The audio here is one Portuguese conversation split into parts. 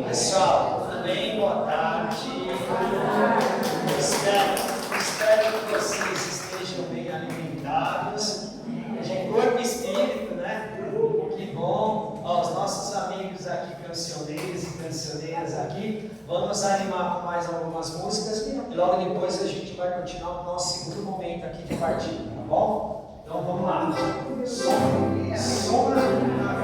Pessoal, tudo bem? Boa tarde. Espero que vocês estejam bem alimentados, de corpo e espírito, né? Que bom. Ó, os nossos amigos aqui, cancioneiros e cancioneiras aqui, vão nos animar com mais algumas músicas e logo depois a gente vai continuar o nosso segundo momento aqui de partida, tá bom? Então vamos lá. Som na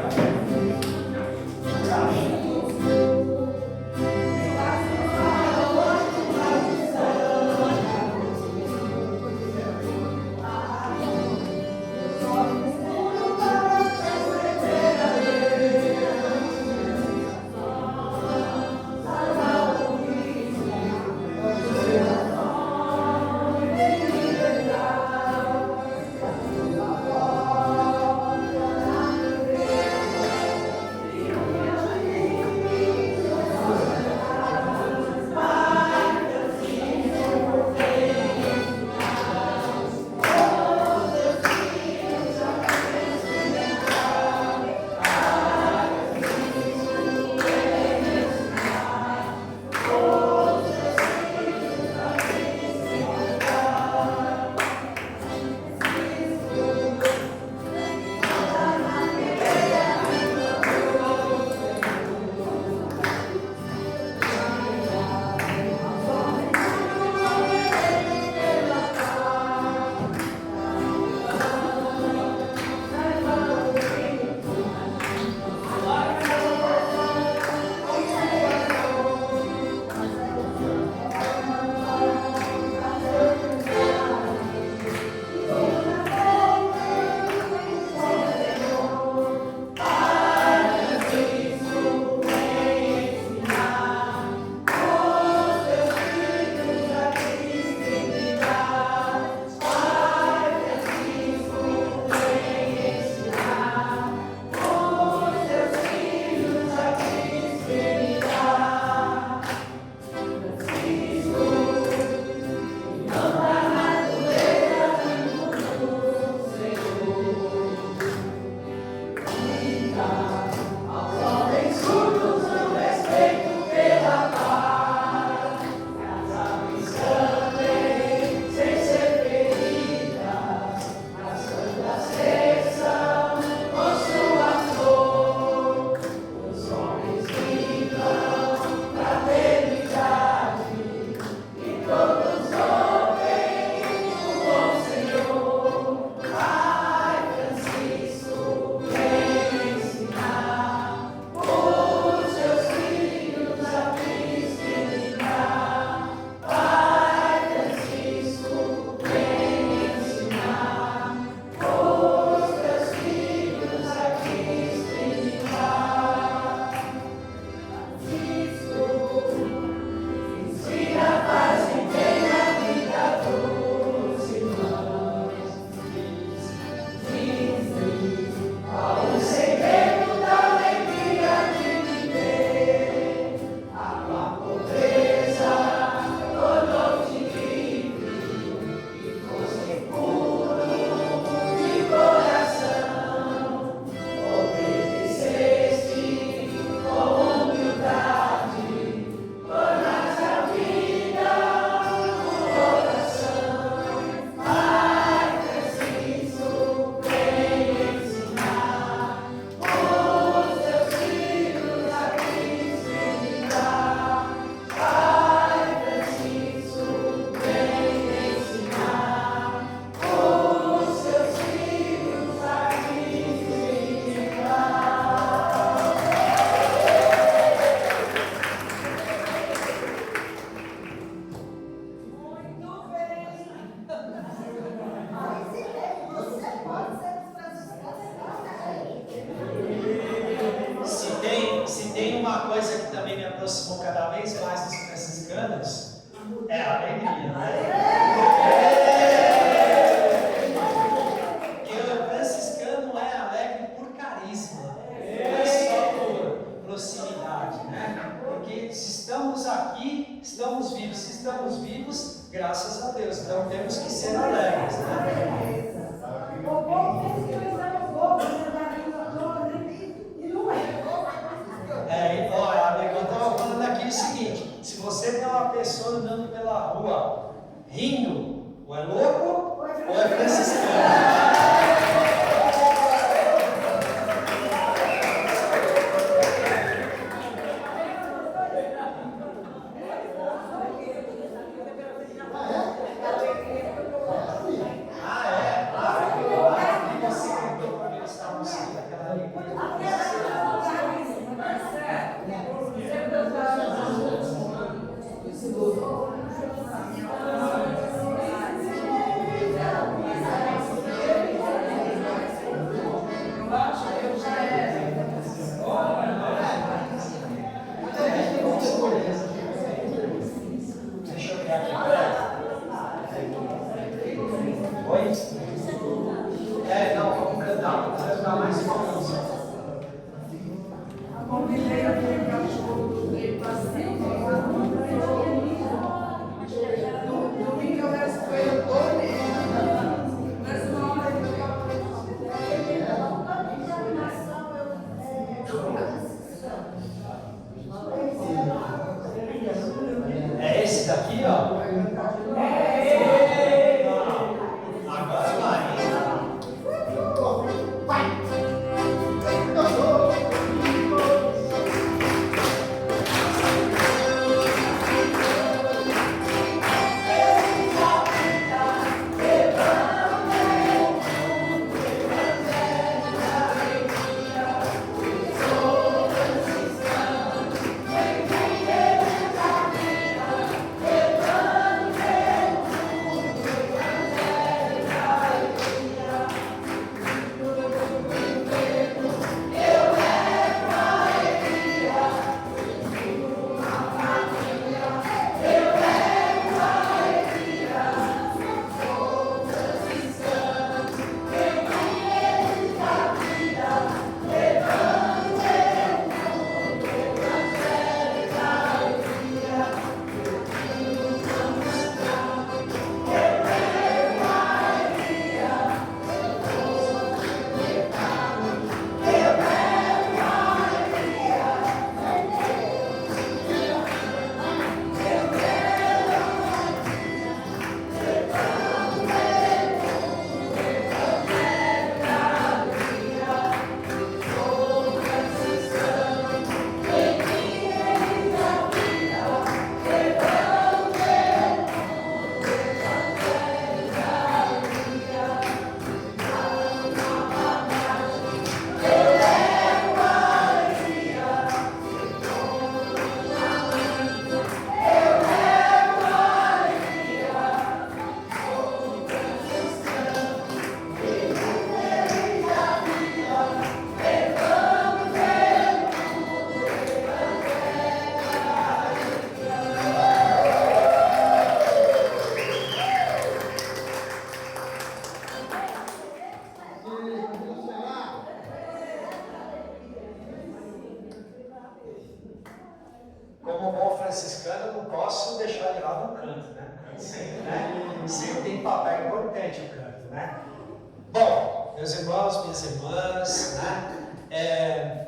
Graças a Deus. Então temos que ser alegres, né? Olha, amigo, eu estava falando aqui o seguinte: se você tem uma pessoa andando pela rua rindo, ou é louco ou é franciscano. É esse daqui, ó. Agora vai. Como bom franciscano, eu não posso deixar de lado o canto, né? Sempre, né? Sempre tem papel importante o canto, né? Bom, meus irmãos, minhas irmãs, né?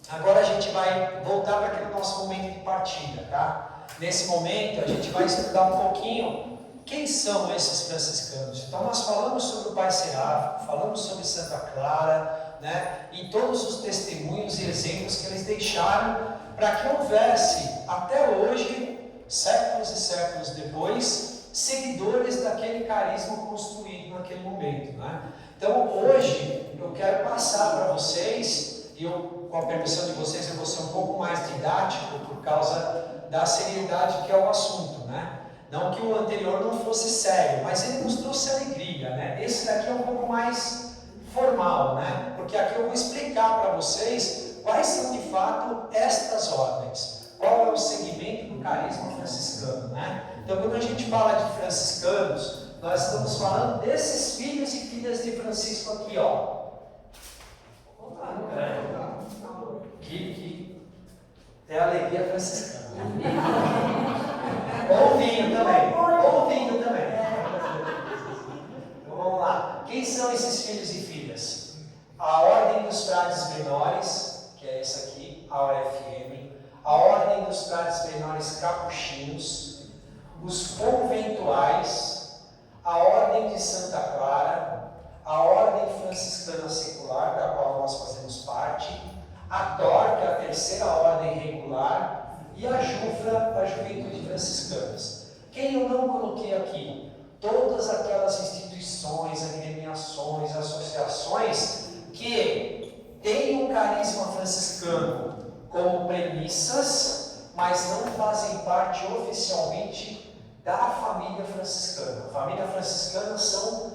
Agora a gente vai voltar para aquele nosso momento de partida, tá? Nesse momento a gente vai estudar um pouquinho quem são esses franciscanos. Então nós falamos sobre o Pai Seráfico, falamos sobre Santa Clara, né? E todos os testemunhos e exemplos que eles deixaram para que houvesse, até hoje, séculos e séculos depois, seguidores daquele carisma construído naquele momento, né? Então hoje eu quero passar para vocês, e eu, com a permissão de vocês, eu vou ser um pouco mais didático por causa da seriedade que é o assunto, né? Não que o anterior não fosse sério, mas ele nos trouxe alegria, né? Esse daqui é um pouco mais formal, né? Porque aqui eu vou explicar para vocês quais são de fato estas ordens, qual é o segmento do carisma franciscano, né? Então quando a gente fala de franciscanos, nós estamos falando desses filhos e filhas de Francisco aqui, ó. Que é a alegria franciscana. Ou vinho também, ou vinho iguais, a Ordem de Santa Clara, a Ordem Franciscana Secular, da qual nós fazemos parte, a DOR, que é a terceira ordem regular, e a JUFRA, a Juventude Franciscanas. Quem eu não coloquei aqui? Todas aquelas instituições, agremiações, associações que têm um carisma franciscano como premissas, mas não fazem parte oficialmente da família franciscana. A família franciscana são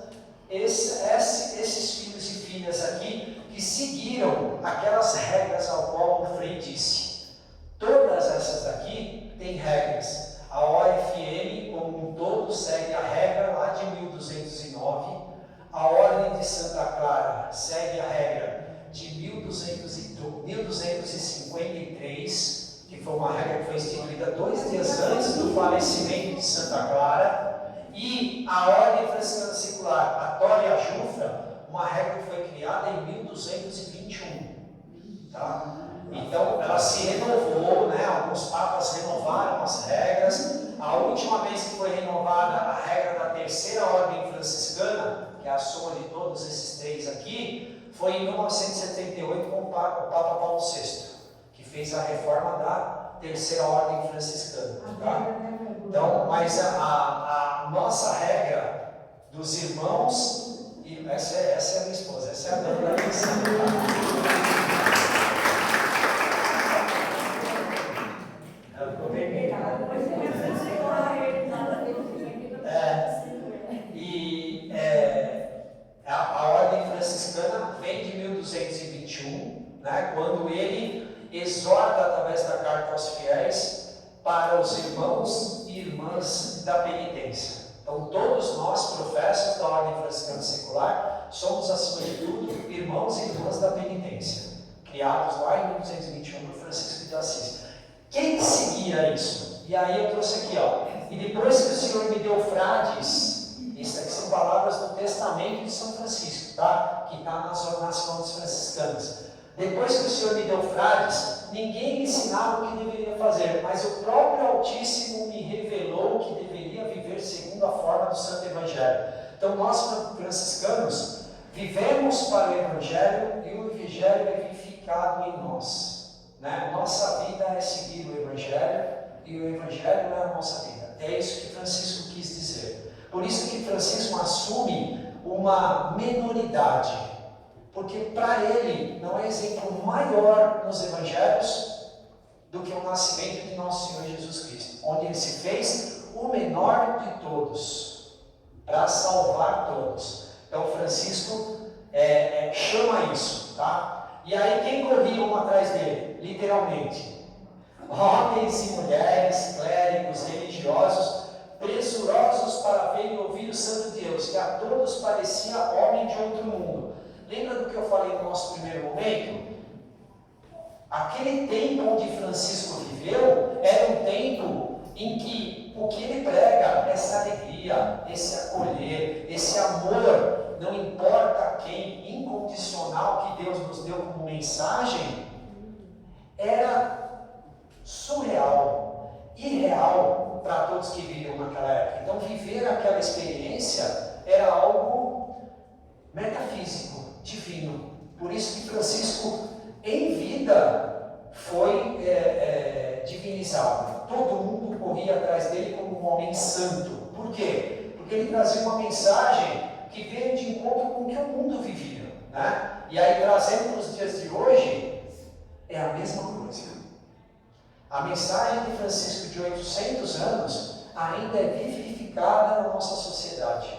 esses filhos e filhas aqui que seguiram aquelas regras ao qual o Frei disse. Todas essas daqui têm regras. A OFM, como um todo, segue a regra lá de 1209. A Ordem de Santa Clara segue a regra de 1253, que foi uma regra que foi instituída 2 dias antes do falecimento de Santa Clara. E a Ordem Franciscana Secular, a DOR e a JUFRA, uma regra que foi criada em 1221. Tá? Então, ela se renovou, né? Alguns papas renovaram as regras. A última vez que foi renovada a regra da terceira ordem franciscana, que é a soma de todos esses 3 aqui, foi em 1978 com o Papa Paulo VI, que fez a reforma da terceira ordem franciscana. Tá? Então, mas a nossa regra dos irmãos, e essa é a minha esposa, essa é a dona da missão. A ordem franciscana vem de 1221, né, quando ele exorta através da carta aos fiéis para os irmãos e irmãs da penitência. Então todos nós, professos da ordem franciscana secular, somos acima de tudo irmãos e irmãs da penitência, criados lá em 1221 por Francisco de Assis. Quem seguia isso? E aí eu trouxe aqui, ó. E depois que o Senhor me deu frades, isso aqui são palavras do Testamento de São Francisco, tá? Que está nas fontes franciscanas. Depois que o Senhor me deu frades, ninguém me ensinava o que deveria fazer, mas o próprio Altíssimo me revelou que deveria viver segundo a forma do Santo Evangelho. Então nós, franciscanos, vivemos para o Evangelho e o Evangelho é vivificado em nós. Né? Nossa vida é seguir o Evangelho e o Evangelho é a nossa vida. É isso que Francisco quis dizer. Por isso que Francisco assume uma menoridade, porque para ele não é exemplo maior nos Evangelhos do que o nascimento de nosso Senhor Jesus Cristo, onde ele se fez o menor de todos, para salvar todos. Então Francisco chama isso, tá? E aí quem corria um atrás dele? Literalmente, homens e mulheres, clérigos, religiosos, pressurosos para ver e ouvir o Santo Deus, que a todos parecia homem de outro mundo. Lembra do que eu falei no nosso primeiro momento? Aquele tempo onde Francisco viveu era um tempo em que o que ele prega, essa alegria, esse acolher, esse amor, não importa quem, incondicional que Deus nos deu como mensagem, era surreal, irreal para todos que viviam naquela época. Então viver aquela experiência era algo metafísico, divino. Por isso que Francisco, em vida, foi divinizado. Todo mundo corria atrás dele como um homem santo. Por quê? Porque ele trazia uma mensagem que veio de encontro com o que o mundo vivia, né? E aí, trazendo para os dias de hoje, é a mesma coisa. A mensagem de Francisco de 800 anos ainda é vivificada na nossa sociedade.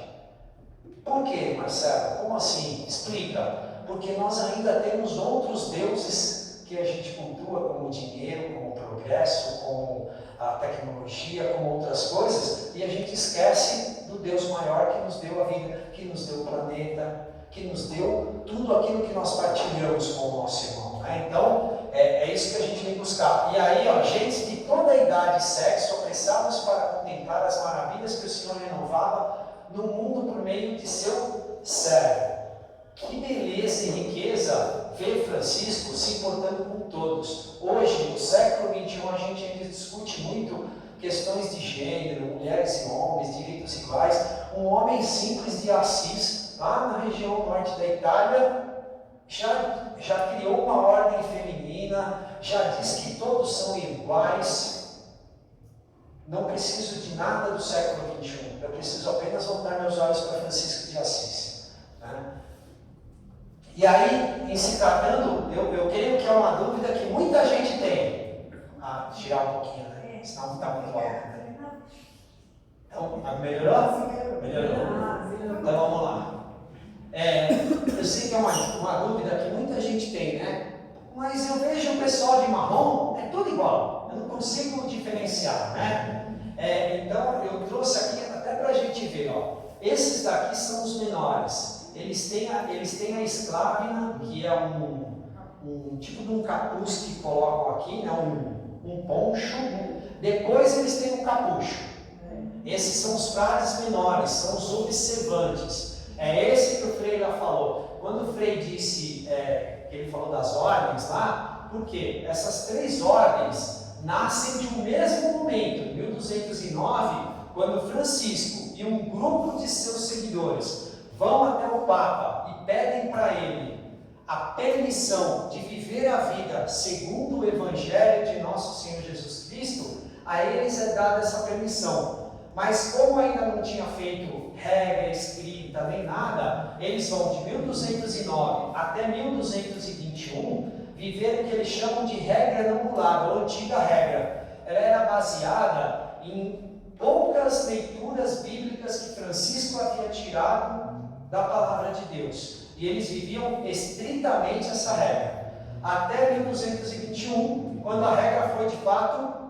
Por quê, Marcelo? Como assim? Explica. Porque nós ainda temos outros deuses que a gente cultua, como o dinheiro, como o progresso, como a tecnologia, como outras coisas, e a gente esquece do Deus maior que nos deu a vida, que nos deu o planeta, que nos deu tudo aquilo que nós partilhamos com o nosso irmão. Né? Então, é isso que a gente vem buscar. E aí, ó, gente de toda a idade e sexo, apressados para contemplar as maravilhas que o Senhor renovava no mundo por meio de seu servo. Que beleza e riqueza ver Francisco se importando com todos. Hoje, no século XXI, a gente ainda discute muito questões de gênero, mulheres e homens, direitos iguais. Um homem simples de Assis, lá na região norte da Itália, já criou uma ordem feminina, já diz que todos são iguais. Não preciso de nada do século XXI, eu preciso apenas voltar meus olhos para Francisco de Assis. Né? E aí, em se tratando, eu creio que é uma dúvida que muita gente tem. Tirar um pouquinho, né? Senão está muito alto. Né? Então, melhorou? Melhorou. Então vamos lá. Eu sei que é uma dúvida que muita gente tem, né? Mas eu vejo o pessoal de marrom, é tudo igual. Eu não consigo diferenciar, né? Então eu trouxe aqui até para a gente ver, ó. Esses daqui são os menores. Eles têm a esclavina, que é um tipo de um capuz que colocam aqui, né? Um poncho. Depois eles têm o capucho. Esses são os frades menores, são os observantes. É esse que o Frei já falou. Quando o Frei disse que ele falou das ordens lá, por quê? Essas 3 ordens nascem de um mesmo momento, em 1209, quando Francisco e um grupo de seus seguidores vão até o Papa e pedem para ele a permissão de viver a vida segundo o Evangelho de Nosso Senhor Jesus Cristo. A eles é dada essa permissão. Mas como ainda não tinha feito regra escrita nem nada, eles vão de 1209 até 1221 viver o que eles chamam de regra anulada, ou antiga regra. Ela era baseada em poucas leituras bíblicas que Francisco havia tirado da palavra de Deus. E eles viviam estritamente essa regra. Até 1221, quando a regra foi de fato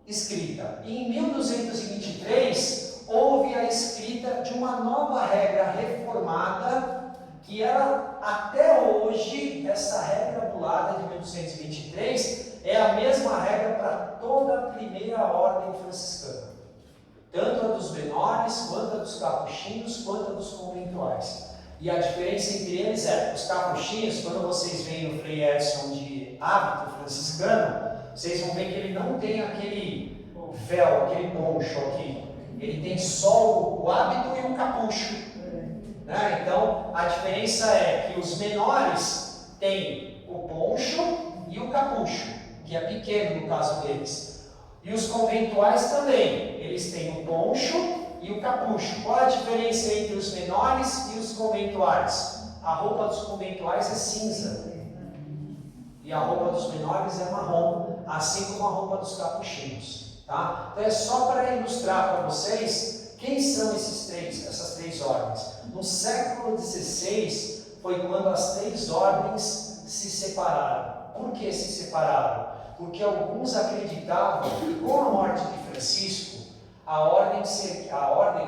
escrita. E em 1223, houve a escrita de uma nova regra reformada, que ela, até hoje, essa regra anulada de 1223, é a mesma regra para toda a primeira ordem franciscana. Tanto a dos menores, quanto a dos capuchinhos, quanto a dos conventuais. E a diferença entre eles os capuchinhos, quando vocês veem o Frei Edson de hábito franciscano, vocês vão ver que ele não tem aquele véu, aquele poncho aqui. Ele tem só o hábito e o capucho. Né? Então, a diferença é que os menores têm o poncho e o capucho, que é pequeno no caso deles. E os conventuais também, eles têm o poncho e o capucho. Qual a diferença entre os menores e os conventuais? A roupa dos conventuais é cinza e a roupa dos menores é marrom, assim como a roupa dos capuchinhos. Tá? Então é só para ilustrar para vocês quem são essas 3 ordens. No século XVI foi quando as 3 ordens se separaram. Por que se separaram? Porque alguns acreditavam que com a morte de Francisco, a ordem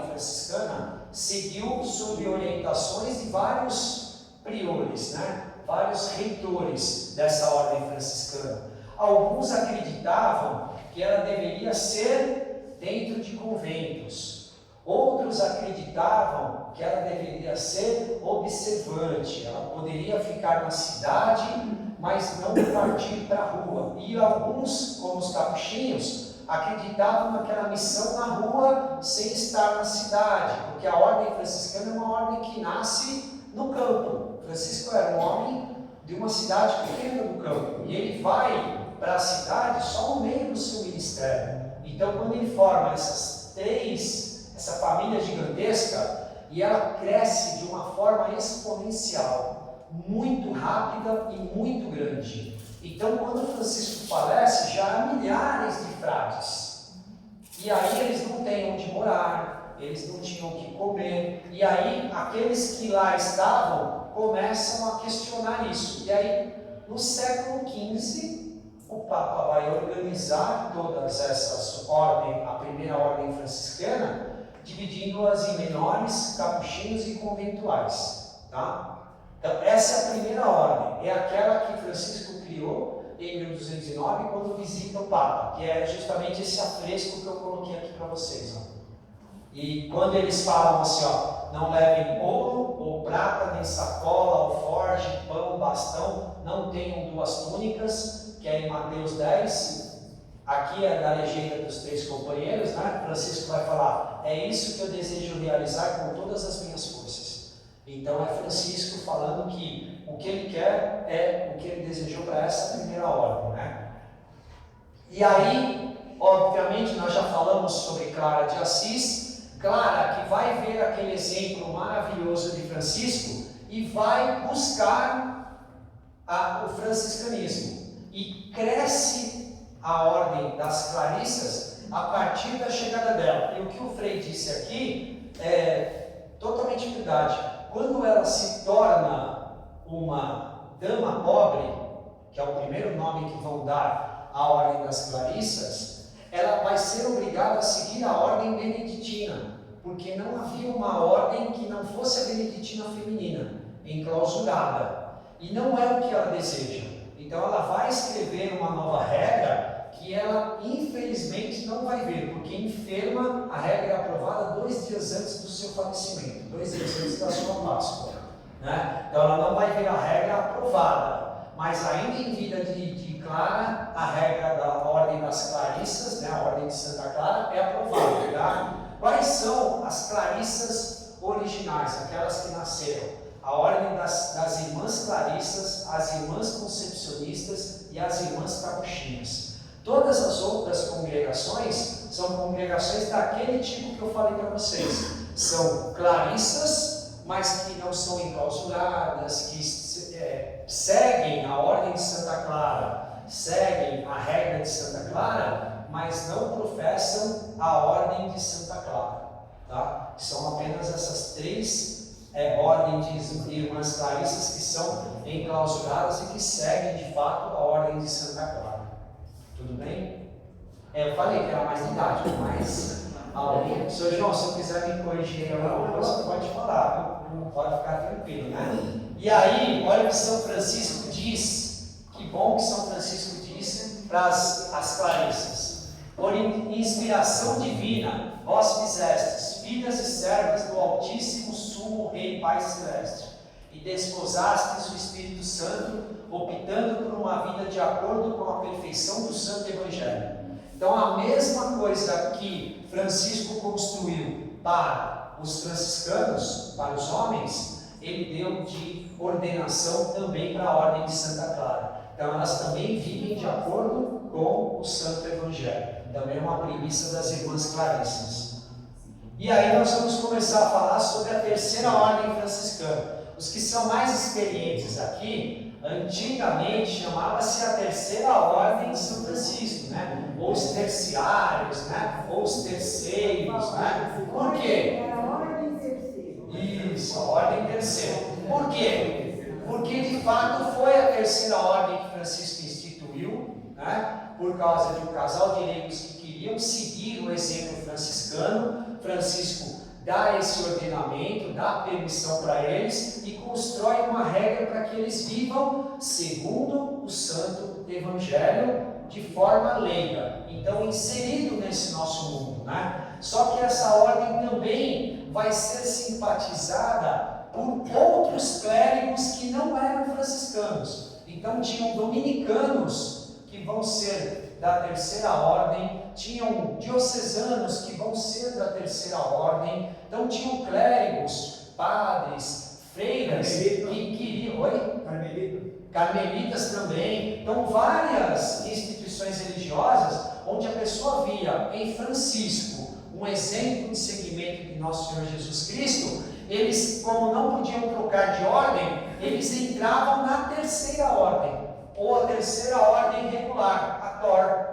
franciscana seguiu sob orientações de vários priores, né? Vários reitores dessa ordem franciscana. Alguns acreditavam que ela deveria ser dentro de conventos. Outros acreditavam que ela deveria ser observante. Ela poderia ficar na cidade, mas não partir para a rua. E alguns, como os capuchinhos, acreditavam naquela missão na rua sem estar na cidade, porque a ordem franciscana é uma ordem que nasce no campo. Francisco era um homem de uma cidade pequena do campo, e ele vai para a cidade só no meio do seu ministério. Então, quando ele forma essa família gigantesca, e ela cresce de uma forma exponencial, muito rápida e muito grande. Então, quando Francisco falece, já há milhares de frades. E aí eles não têm onde morar, eles não tinham o que comer. E aí, aqueles que lá estavam começam a questionar isso. E aí, no século XV, o Papa vai organizar todas essas ordens, a primeira ordem franciscana, dividindo-as em menores, capuchinhos e conventuais. Tá? Então, essa é a primeira ordem, é aquela que Francisco criou em 1209, quando visita o Papa, que é justamente esse afresco que eu coloquei aqui para vocês. Ó. E quando eles falam assim, ó, não levem ouro ou prata, nem sacola, alforge, pão, bastão, não tenham 2 túnicas, que é em Mateus 10, Aqui é da legenda dos três companheiros, né? Francisco vai falar, é isso que eu desejo realizar com todas as minhas forças. Então é Francisco falando que o que ele quer é o que ele desejou para essa primeira ordem, né? E aí, obviamente, nós já falamos sobre Clara de Assis, Clara que vai ver aquele exemplo maravilhoso de Francisco e vai buscar o franciscanismo e cresce a ordem das Clarissas a partir da chegada dela. E o que o Frei disse aqui é totalmente verdade. Quando ela se torna uma dama pobre, que é o primeiro nome que vão dar à ordem das Clarissas, ela vai ser obrigada a seguir a ordem beneditina, porque não havia uma ordem que não fosse a beneditina feminina, enclausurada. E não é o que ela deseja. Então ela vai escrever uma nova regra que ela infelizmente não vai ver, porque enferma, a regra é aprovada 2 dias antes do seu falecimento, 2 dias antes da sua Páscoa, né? Então ela não vai ver a regra aprovada, mas ainda em vida de Clara, a regra da ordem das Clarissas, né, a ordem de Santa Clara, é aprovada, tá? Quais são as Clarissas originais, aquelas que nasceram? A ordem das irmãs Clarissas, as irmãs Concepcionistas e as irmãs Capuchinhas. Todas as outras congregações são congregações daquele tipo que eu falei para vocês. São Clarissas, mas que não são enclausuradas, que seguem a ordem de Santa Clara, seguem a regra de Santa Clara, mas não professam a ordem de Santa Clara. Tá? São apenas essas 3 ordem de irmãs Clarissas que são enclausuradas e que seguem de fato a ordem de Santa Clara. Tudo bem? Eu falei que era mais didático, mas alguém. Sr. João, se eu quiser me corrigir alguma coisa, você pode falar, viu? Pode ficar tranquilo, né? E aí, olha o que São Francisco diz. Que bom que São Francisco disse para as Clarissas: por inspiração divina, vós fizestes filhas e servas do Altíssimo Sumo Rei Pai Celeste, e desposastes o Espírito Santo, optando por uma vida de acordo com a perfeição do Santo Evangelho. Então, a mesma coisa que Francisco construiu para os franciscanos, para os homens, ele deu de ordenação também para a ordem de Santa Clara. Então, elas também vivem de acordo com o Santo Evangelho. Também é uma premissa das irmãs Clarissas. E aí nós vamos começar a falar sobre a terceira ordem franciscana. Os que são mais experientes aqui, antigamente chamava-se a terceira ordem de São Francisco, né? Ou os terciários, né? Ou os terceiros, né? Por quê? Isso, a ordem terceira. Por quê? Porque de fato foi a terceira ordem que Francisco instituiu, né? Por causa de um casal de leigos que queriam seguir o exemplo franciscano. Francisco dá esse ordenamento, dá permissão para eles e constrói uma regra para que eles vivam segundo o Santo Evangelho de forma leiga. Então, inserido nesse nosso mundo, né? Só que essa ordem também vai ser simpatizada por outros clérigos que não eram franciscanos. Então, tinham dominicanos que vão ser da terceira ordem, tinham diocesanos que vão ser da terceira ordem, então tinham clérigos, padres, freiras que queriam. Oi? Carmelitas também. Então, várias instituições religiosas onde a pessoa via em Francisco um exemplo de seguimento de nosso Senhor Jesus Cristo. Eles, como não podiam trocar de ordem, eles entravam na terceira ordem, ou a terceira ordem regular, a TOR,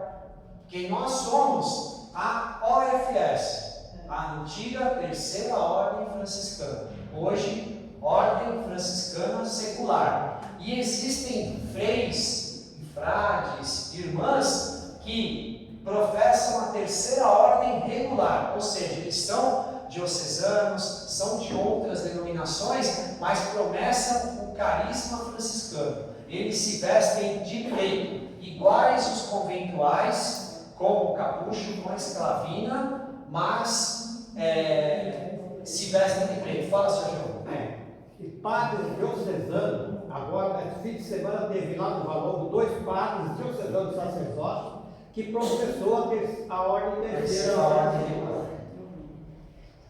que nós somos a OFS, a antiga terceira ordem franciscana, hoje ordem franciscana secular. E existem freis, frades, irmãs que professam a terceira ordem regular, ou seja, eles são diocesanos, são de outras denominações, mas professam o carisma franciscano. Eles se vestem de preto, iguais os conventuais, com o capucho, com a esclavina, mas se vestem de preto. Fala, Sr. João. E padres diocesanos, agora, nesse fim de semana, teve lá no Valongo 2 padres diocesanos sacerdotes que processou a ordem terceira. Terceira ordem regular.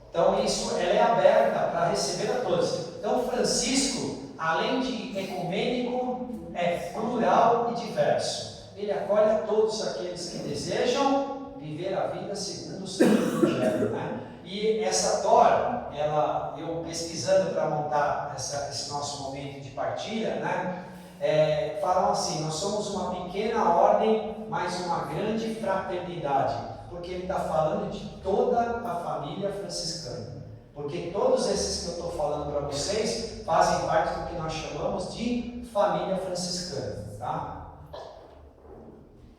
Então ela é aberta para receber a todos. Então Francisco, além de ecumênico, é plural e diverso. Ele acolhe a todos aqueles que desejam viver a vida segundo o seu evangelho, né? E essa Torá, eu pesquisando para montar esse nosso momento de partilha, né? Falam assim: nós somos uma pequena ordem, mas uma grande fraternidade, porque ele está falando de toda a família franciscana, porque todos esses que eu estou falando para vocês fazem parte do que nós chamamos de família franciscana, tá?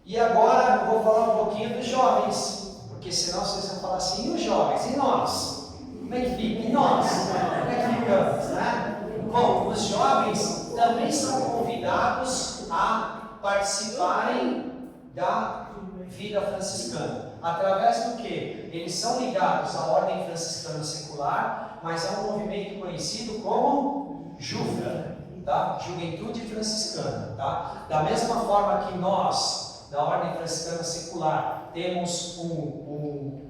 E agora eu vou falar um pouquinho dos jovens, porque senão vocês vão falar assim: e os jovens? E nós? Como é que fica? E nós? Como é que ficamos, né? Bom, os jovens também são convidados a participarem da vida franciscana. Através do que? Eles são ligados à ordem franciscana secular, mas é um movimento conhecido como JUFRA, tá? Juventude Franciscana, tá? Da mesma forma que nós, da ordem franciscana secular, temos um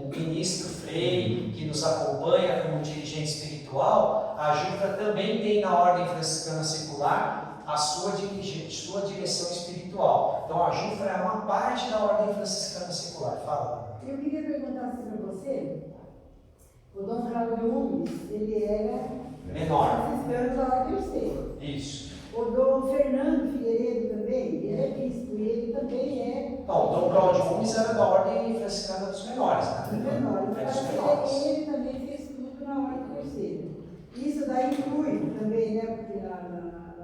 ministro Frei que nos acompanha como dirigente espiritual, a JUFRA também tem na ordem franciscana secular a sua direção espiritual. Então a JUFRA é uma parte da ordem franciscana secular. Fala. Eu queria perguntar assim para você: o Dom Cláudio Nunes, ele era Menor. franciscano da ordem terceira. Isso. O Dom Fernando Figueiredo também, ele é bispo, e ele também é Não, o Dom Cláudio Nunes era da ordem franciscana dos menores, né? menor. É dos Então, menores. ele também fez tudo na ordem terceira. Isso daí inclui também, né? Porque na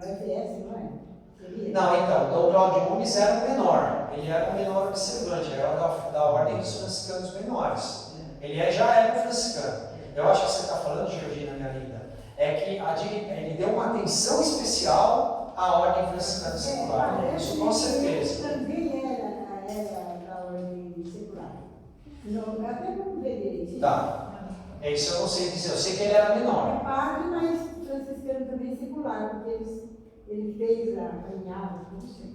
FS, não é? Seria? Não, então, o Dom Cláudio Nunes era o menor. Ele era o menor observante, ele era da ordem dos franciscanos menores. Ele já era um franciscano. Eu acho que você está falando, Georgina, minha linda, é que ele deu uma atenção especial à ordem franciscana secular. Isso com certeza. Ele também era da ordem secular. Não, até vamos ver direitinho. Tá. É isso eu não sei dizer. Eu sei que ele era menor. É padre, mas franciscano também secular, porque ele fez a caminhada, não sei.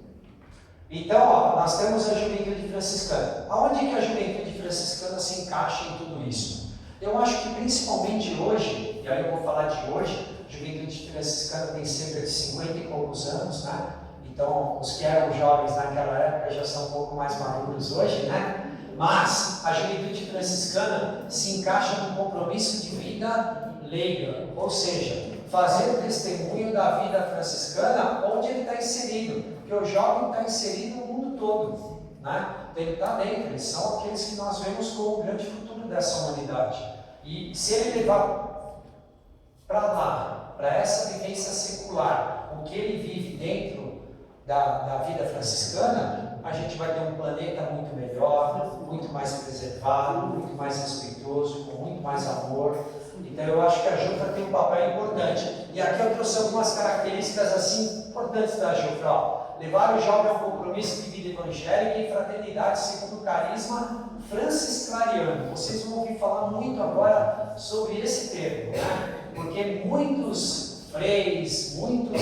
Então, ó, nós temos a juventude franciscana. Aonde que a juventude franciscana se encaixa em tudo isso? Eu acho que principalmente hoje, e aí eu vou falar de hoje, a juventude franciscana tem cerca de 50 e poucos anos, né? Então, os que eram jovens naquela época já são um pouco mais maduros hoje, né? Mas a juventude franciscana se encaixa num compromisso de vida leiga, ou seja, fazer o testemunho da vida franciscana onde ele está inserido, porque o jovem está inserido no mundo todo, né? Então ele está dentro, eles são aqueles que nós vemos como o grande futuro dessa humanidade. E se ele levar para lá, para essa vivência secular, o que ele vive dentro da vida franciscana, a gente vai ter um planeta muito melhor, muito mais preservado, muito mais respeitoso, com muito mais amor. Então eu acho que a JUFRA tem um papel importante. E aqui eu trouxe algumas características assim importantes da JUFRA. Levar o jovem ao compromisso de vida evangélica e fraternidade segundo o carisma francisclariano. Vocês vão ouvir falar muito agora sobre esse termo, né? Porque muitos freis, muitos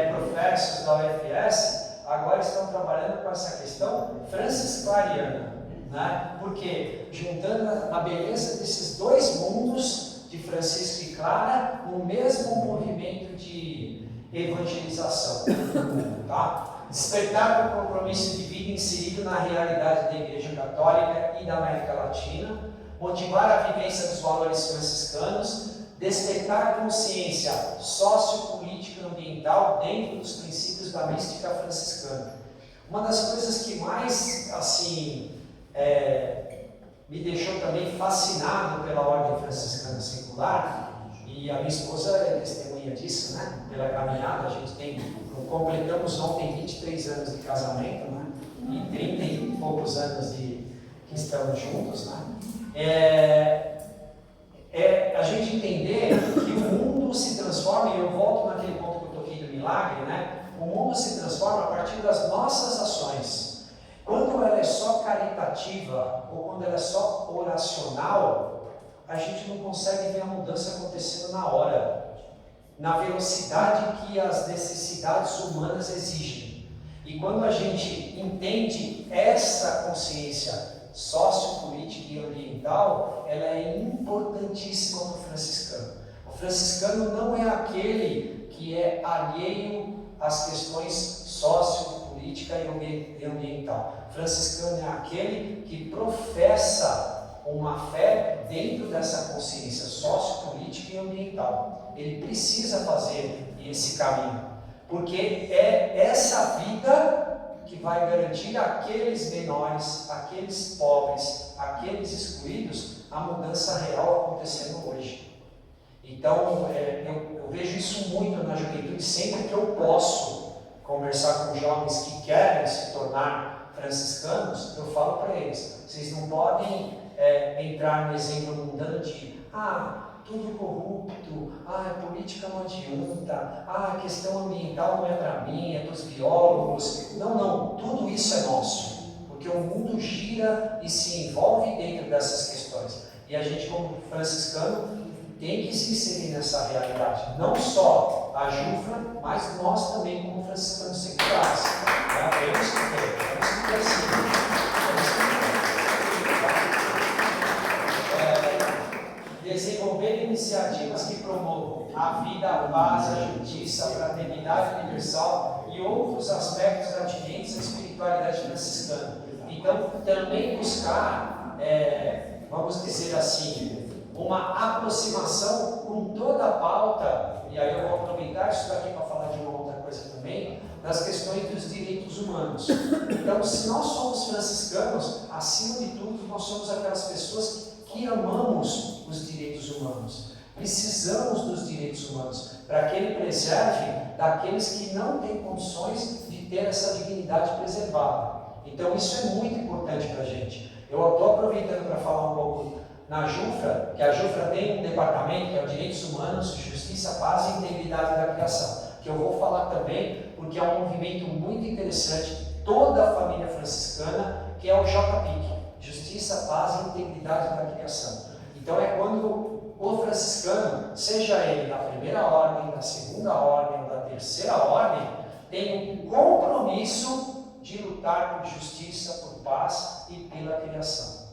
professos da UFS agora estão trabalhando com essa questão francisclariana, né? Porque juntando a beleza desses dois mundos, de Francisco e Clara, no mesmo movimento de evangelização, tá? Despertar o compromisso de vida inserido na realidade da Igreja Católica e da América Latina, motivar a vivência dos valores franciscanos, despertar consciência sociopolítica e ambiental dentro dos princípios da mística franciscana. Uma das coisas que mais, assim, me deixou também fascinado pela ordem franciscana secular, e a minha esposa é testemunha disso, né? Pela caminhada, a gente completamos ontem 23 anos de casamento, né? E 30 e poucos anos que estamos juntos, né? A gente entender que o mundo se transforma, e eu volto naquele ponto que eu toquei do milagre, né? O mundo se transforma a partir das nossas ações. Quando ela é só caritativa ou quando ela é só oracional, a gente não consegue ver a mudança acontecendo na hora, na velocidade que as necessidades humanas exigem. E quando a gente entende essa consciência sociopolítica e ambiental, ela é importantíssima para o franciscano. O franciscano não é aquele que é alheio às questões sociopolítica e ambiental. O franciscano é aquele que professa uma fé dentro dessa consciência sociopolítica e ambiental. Ele precisa fazer esse caminho, porque é essa vida que vai garantir àqueles menores, àqueles pobres, àqueles excluídos, a mudança real acontecendo hoje. Então, eu vejo isso muito na juventude. Sempre que eu posso conversar com jovens que querem se tornar franciscanos, eu falo para eles: vocês não podem entrar no exemplo mundano de tudo corrupto, política não adianta, a questão ambiental não é para mim, é para os biólogos. Não, tudo isso é nosso, porque o mundo gira e se envolve dentro dessas questões. E a gente, como franciscano, tem que se inserir nessa realidade. Não só a Jufra, mas nós também, como franciscanos seculares. Temos que ter sim. Desenvolver iniciativas que promovam a vida, a paz, a justiça, a fraternidade universal e outros aspectos atinentes à espiritualidade franciscana. Então, também buscar, vamos dizer assim, uma aproximação com toda a pauta, e aí eu vou aproveitar isso daqui para falar de uma outra coisa também, das questões dos direitos humanos. Então, se nós somos franciscanos, acima de tudo, nós somos aquelas pessoas que amamos os direitos humanos. Precisamos dos direitos humanos para que ele preserve daqueles que não têm condições de ter essa dignidade preservada. Então isso é muito importante para a gente. Eu estou aproveitando para falar um pouco na Jufra, que a Jufra tem um departamento que é o Direitos Humanos, Justiça, Paz e Integridade da Criação, que eu vou falar também porque é um movimento muito interessante de toda a família franciscana, que é o JPIC. Justiça, Paz e Integridade da Criação. Então é quando o franciscano, seja ele da primeira ordem, da segunda ordem ou da terceira ordem, tem um compromisso de lutar por justiça, por paz e pela criação.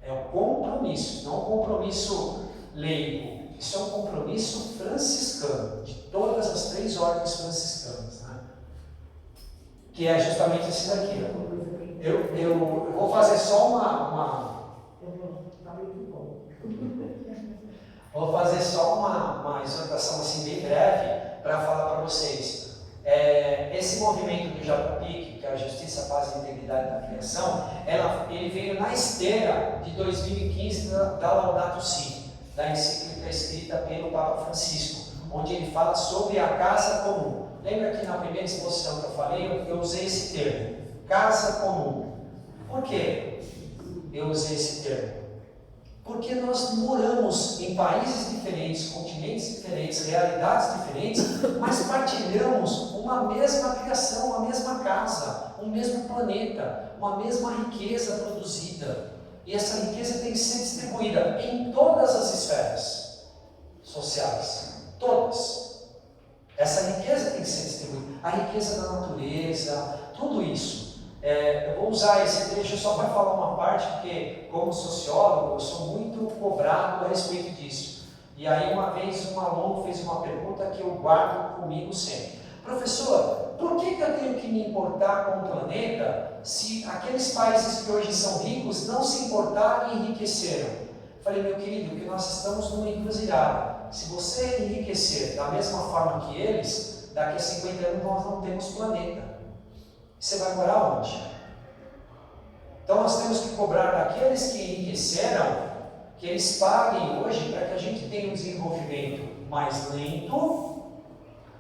É um compromisso, não um compromisso leigo. Isso é um compromisso franciscano, de todas as 3 ordens franciscanas, né? Que é justamente esse daqui. Eu vou fazer só Vou fazer só uma exortação assim bem breve para falar para vocês. Esse movimento do JPIC, que é a Justiça, Paz e Integridade da Criação, ele veio na esteira de 2015 da Laudato Si, da encíclica escrita pelo Papa Francisco, onde ele fala sobre a casa comum. Lembra que na primeira exposição que eu falei, eu usei esse termo, casa comum. Por que eu usei esse termo? Porque nós moramos em países diferentes, continentes diferentes, realidades diferentes, mas partilhamos uma mesma criação, uma mesma casa, um mesmo planeta, uma mesma riqueza produzida. E essa riqueza tem que ser distribuída em todas as esferas sociais, todas. Essa riqueza tem que ser distribuída, a riqueza da natureza, tudo isso. Eu vou usar esse trecho só para falar uma parte, porque como sociólogo eu sou muito cobrado a respeito disso. E aí uma vez um aluno fez uma pergunta que eu guardo comigo sempre. Professor, por que eu tenho que me importar com o planeta se aqueles países que hoje são ricos não se importaram e enriqueceram? Eu falei, meu querido, porque nós estamos numa encruzilhada. Se você enriquecer da mesma forma que eles, daqui a 50 anos nós não temos planeta. Você vai morar onde? Então nós temos que cobrar daqueles que enriqueceram, que eles paguem hoje para que a gente tenha um desenvolvimento mais lento,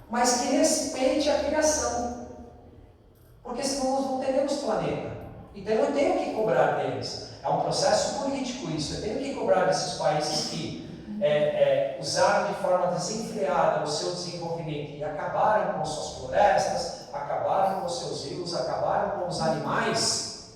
mas que respeite a criação. Porque senão nós não teremos planeta. Então eu tenho que cobrar deles. É um processo político isso. Eu tenho que cobrar desses países que usaram de forma desenfreada o seu desenvolvimento e acabaram com suas florestas, acabaram com os seus rios, acabaram com os animais.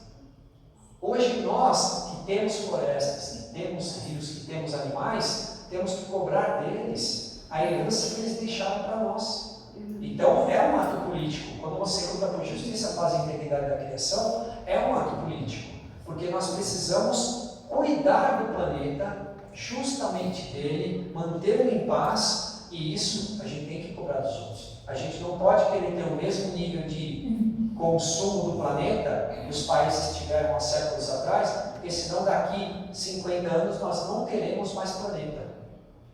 Hoje nós, que temos florestas, que temos rios, que temos animais, temos que cobrar deles a herança que eles deixaram para nós. Então é um ato político. Quando você luta por justiça, paz e integridade da criação, é um ato político. Porque nós precisamos cuidar do planeta, justamente dele, mantê-lo em paz, e isso a gente tem que cobrar dos outros. A gente não pode querer ter o mesmo nível de consumo do planeta que os países tiveram há séculos atrás, porque senão daqui 50 anos nós não teremos mais planeta.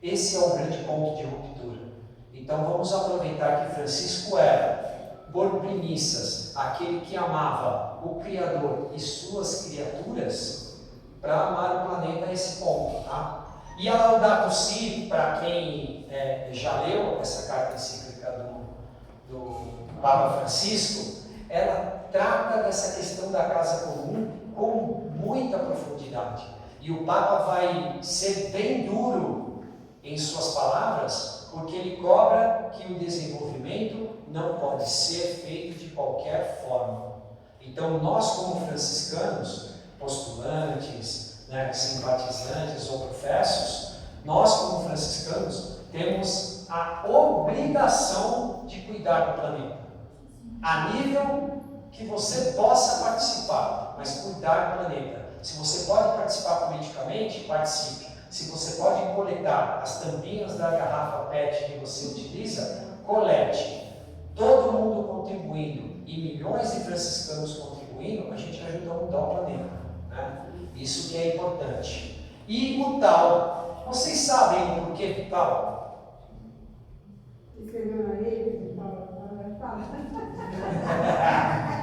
Esse é o grande ponto de ruptura. Então vamos aproveitar que Francisco era, por primícias, aquele que amava o Criador e suas criaturas, para amar o planeta a esse ponto. Tá? E a Laudato Si, para quem já leu essa carta encíclica do Papa Francisco, ela trata dessa questão da casa comum com muita profundidade. E o Papa vai ser bem duro em suas palavras, porque ele cobra que o desenvolvimento não pode ser feito de qualquer forma. Então nós, como franciscanos, postulantes, simpatizantes ou professos, nós, como franciscanos, temos a obrigação de cuidar do planeta, a nível que você possa participar, mas cuidar do planeta. Se você pode participar politicamente, participe. Se você pode coletar as tampinhas da garrafa PET que você utiliza, colete. Todo mundo contribuindo e milhões de franciscanos contribuindo, a gente ajuda a mudar o planeta. Né? Isso que é importante. E o tal, vocês sabem o porquê do tal? Escreveu na lei,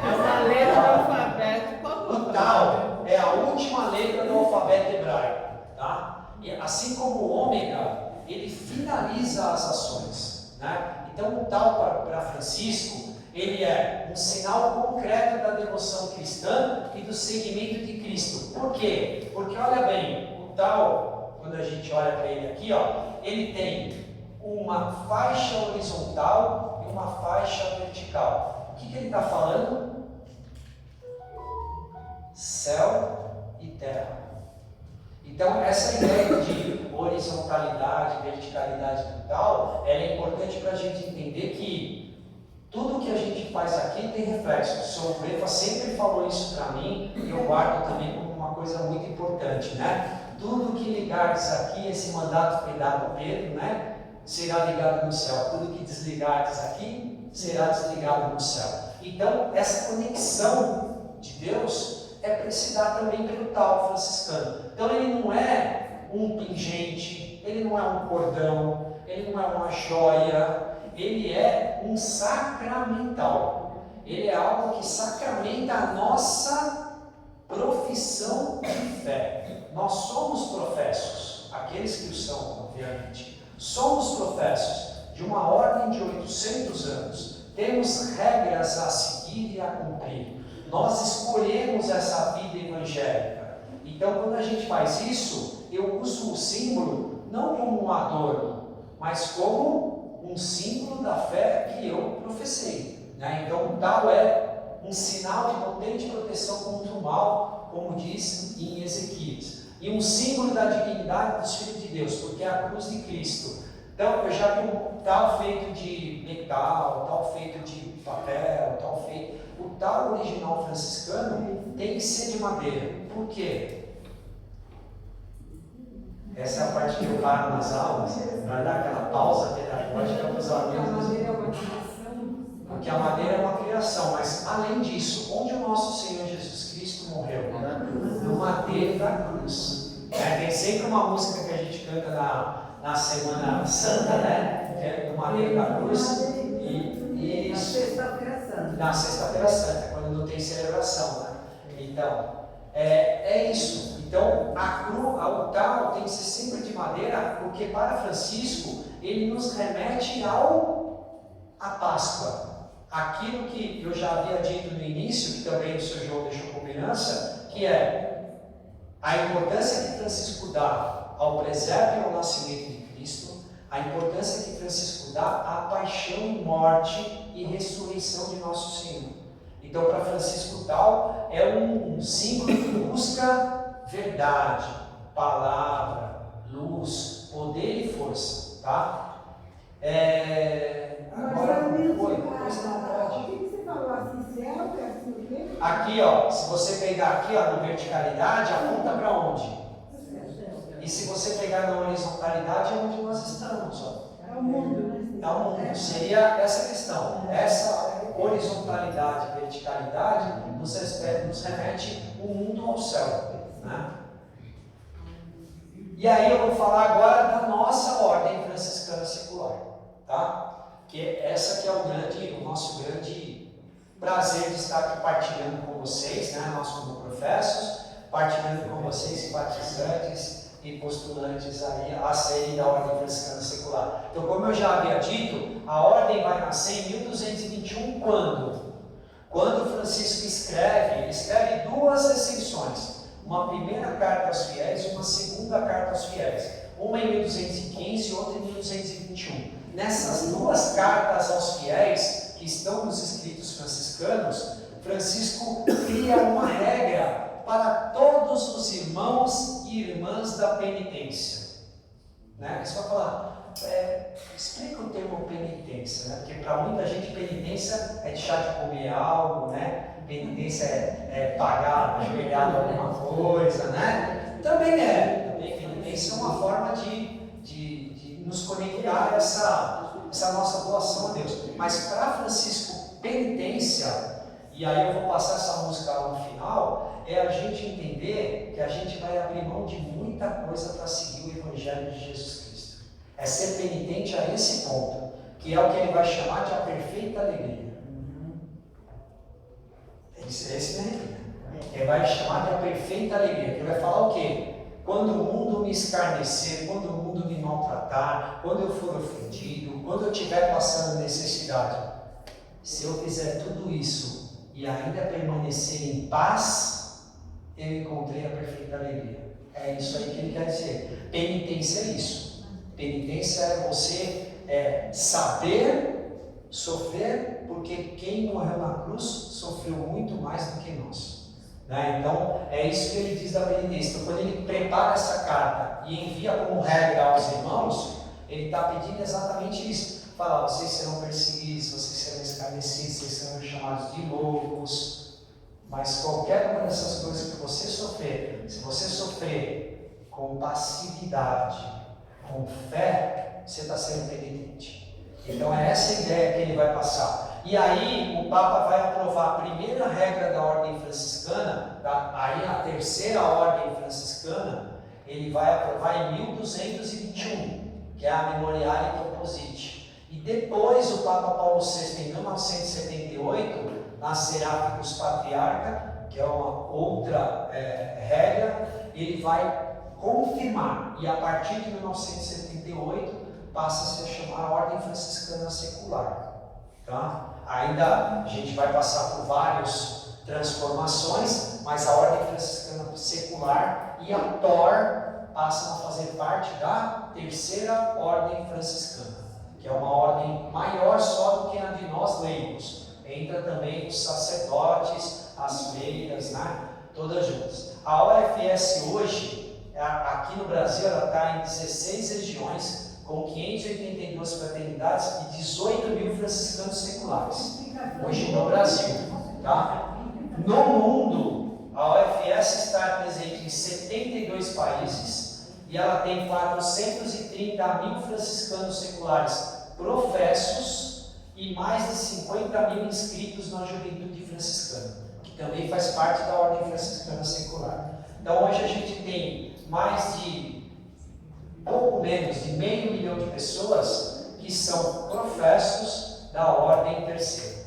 É uma letra do alfabeto. O tal é a última letra do alfabeto hebraico. Tá? E assim como o ômega, ele finaliza as ações. Né? Então o tal para Francisco, ele é um sinal concreto da devoção cristã e do seguimento de Cristo. Por quê? Porque olha bem, o tal, quando a gente olha para ele aqui, ó, ele tem uma faixa horizontal e uma faixa vertical. O que ele está falando? Céu e terra. Então essa ideia de horizontalidade, verticalidade do tal, ela é importante para a gente entender que tudo que a gente faz aqui tem reflexo. O Sr. Brefa sempre falou isso para mim e eu guardo também como uma coisa muito importante, né? Tudo que ligares aqui, esse mandato foi dado a Pedro, né? Será ligado no céu. Tudo que desligares aqui, será desligado no céu. Então, essa conexão de Deus é para se dar também pelo tal franciscano. Então, ele não é um pingente, ele não é um cordão, ele não é uma joia, ele é um sacramental. Ele é algo que sacramenta a nossa profissão de fé. Nós somos professos, aqueles que o são, obviamente. Somos professos de uma ordem de 800 anos. Temos regras a seguir e a cumprir. Nós escolhemos essa vida evangélica. Então, quando a gente faz isso, eu uso o símbolo não como um adorno, mas como um símbolo da fé que eu professei. Né? Então, o tal é um sinal de potente proteção contra o mal, como diz em Ezequias. E um símbolo da dignidade dos filhos de Deus, porque é a cruz de Cristo. Então, eu já vi um tal feito de metal, tal feito de papel, tal feito... O tal original franciscano tem que ser de madeira. Por quê? Essa é a parte que eu paro nas aulas, para dar aquela pausa pedagógica para os alunos. Porque a madeira é uma criação, mas além disso, onde o nosso Senhor Jesus Cristo morreu? No madeiro da cruz. Tem sempre uma música que a gente canta na Semana Santa, né? Que é no madeiro da cruz. E isso. Na Sexta-feira Santa, quando não tem celebração, né? Então, é isso. Então, o altar tem que ser sempre de madeira, porque para Francisco, ele nos remete à Páscoa. Aquilo que eu já havia dito no início, que também o Sr. João deixou como herança, que é a importância que Francisco dá ao presépio e ao nascimento de Cristo, a importância que Francisco dá à paixão, morte e ressurreição de nosso Senhor. Então, para Francisco tal, é um símbolo que busca verdade, palavra, luz, poder e força. Tá? Agora, cristandade. O que você falou assim, céu, é assim o quê? Aqui, ó, se você pegar aqui, ó, no verticalidade, aponta para onde? E se você pegar na horizontalidade, é onde nós estamos, ó. É o mundo, né? É o mundo. Seria essa questão. Essa horizontalidade, verticalidade, nos remete o mundo ao céu, né? E aí eu vou falar agora da nossa ordem franciscana secular, tá? Que essa que é o nosso grande prazer de estar aqui partilhando com vocês, né? Nós como professos, partilhando com vocês, simpatizantes e postulantes aí a serem da ordem franciscana secular. Então, como eu já havia dito, a ordem vai nascer em 1221 quando? Quando Francisco ele escreve duas recensiões. Uma primeira carta aos fiéis e uma segunda carta aos fiéis. Uma em 1215 e outra em 1221. Nessas duas cartas aos fiéis, que estão nos escritos franciscanos, Francisco cria uma regra para todos os irmãos e irmãs da penitência. Né? Você vai falar, explica o termo penitência, né? Porque para muita gente penitência é deixar de comer algo, né? Penitência é pagar ajoelhado alguma coisa, né? Também penitência é uma forma de nos conectar a essa nossa doação a Deus. Mas para Francisco, penitência, e aí eu vou passar essa música lá no final, é a gente entender que a gente vai abrir mão de muita coisa para seguir o Evangelho de Jesus Cristo. É ser penitente a esse ponto, que é o que ele vai chamar de a perfeita alegria. Esse mesmo. Ele vai chamar de a perfeita alegria. Ele vai falar o quê? Quando o mundo me escarnecer, quando o mundo me maltratar, quando eu for ofendido, quando eu estiver passando necessidade, se eu fizer tudo isso e ainda permanecer em paz, eu encontrei a perfeita alegria. É isso aí que ele quer dizer. Penitência é isso. Penitência é você saber sofrer, porque quem morreu na cruz sofreu muito mais do que nós. Né? Então, é isso que ele diz da penitência. Então, quando ele prepara essa carta e envia como regra aos irmãos, ele está pedindo exatamente isso. Fala, vocês serão perseguidos, vocês serão escarnecidos, vocês serão chamados de loucos, mas qualquer uma dessas coisas que você sofrer, se você sofrer com passividade, com fé, você está sendo penitente. Então é essa a ideia que ele vai passar. E aí o Papa vai aprovar a primeira regra da ordem franciscana, aí a terceira ordem franciscana, ele vai aprovar em 1221, que é a Memoriale Proposite. E depois o Papa Paulo VI, em 1978, na Serapicus Patriarca, que é uma outra regra, ele vai confirmar, e a partir de 1978 passa-se a chamar a Ordem Franciscana Secular. Tá? Ainda a gente vai passar por várias transformações, mas a Ordem Franciscana Secular e a TOR passam a fazer parte da terceira Ordem Franciscana, que é uma ordem maior só do que a de nós leigos. Entra também os sacerdotes, as freiras, né? Todas juntas. A OFS hoje, aqui no Brasil, ela está em 16 regiões, com 582 fraternidades e 18 mil franciscanos seculares. Hoje no Brasil. Tá? No mundo, a OFS está presente em 72 países e ela tem 430 mil franciscanos seculares professos e mais de 50 mil inscritos na juventude franciscana, que também faz parte da Ordem Franciscana Secular. Então hoje a gente tem mais de pouco menos de 500 mil de pessoas que são professos da Ordem Terceira.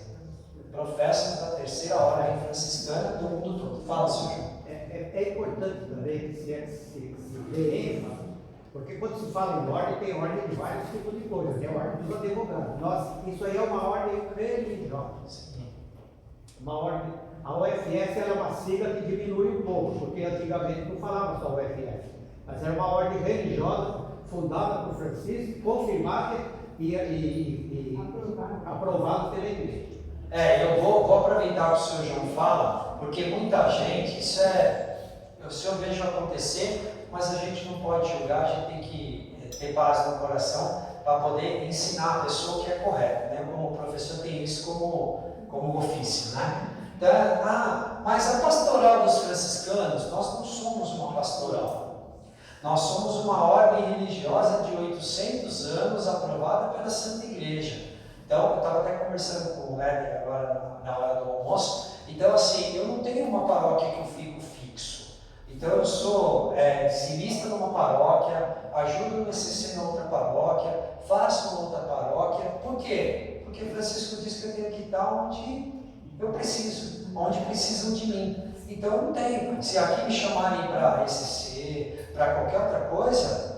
Professos da Terceira Ordem Franciscana do mundo todo. Fala, senhor João. É importante também que se dê ênfase, porque quando se fala em ordem, tem ordem de vários tipos de coisas. Tem a ordem dos advogados. Isso aí é uma ordem religiosa. Uma ordem. A OFS ela é uma sigla que diminui um pouco, porque antigamente não falava só OFS. Mas era uma ordem religiosa fundada por Francisco, confirmada e aprovada pela igreja. Eu vou aproveitar o que o senhor João fala, porque muita gente, o senhor vejo acontecer, mas a gente não pode julgar, a gente tem que ter paz no coração para poder ensinar a pessoa o que é correto, né? Como o professor tem isso como ofício, né? Então, mas a pastoral dos franciscanos, nós não somos uma pastoral. Nós somos uma ordem religiosa de 800 anos aprovada pela Santa Igreja. Então, eu estava até conversando com o Éder agora na hora do almoço. Então, assim, eu não tenho uma paróquia que eu fico fixo. Então, eu sou dizimista numa paróquia, ajudo no ECC na outra paróquia, faço na outra paróquia. Por quê? Porque Francisco disse que eu tenho que estar onde eu preciso, onde precisam de mim. Então, eu não tenho. Se aqui me chamarem para ECC, para qualquer outra coisa,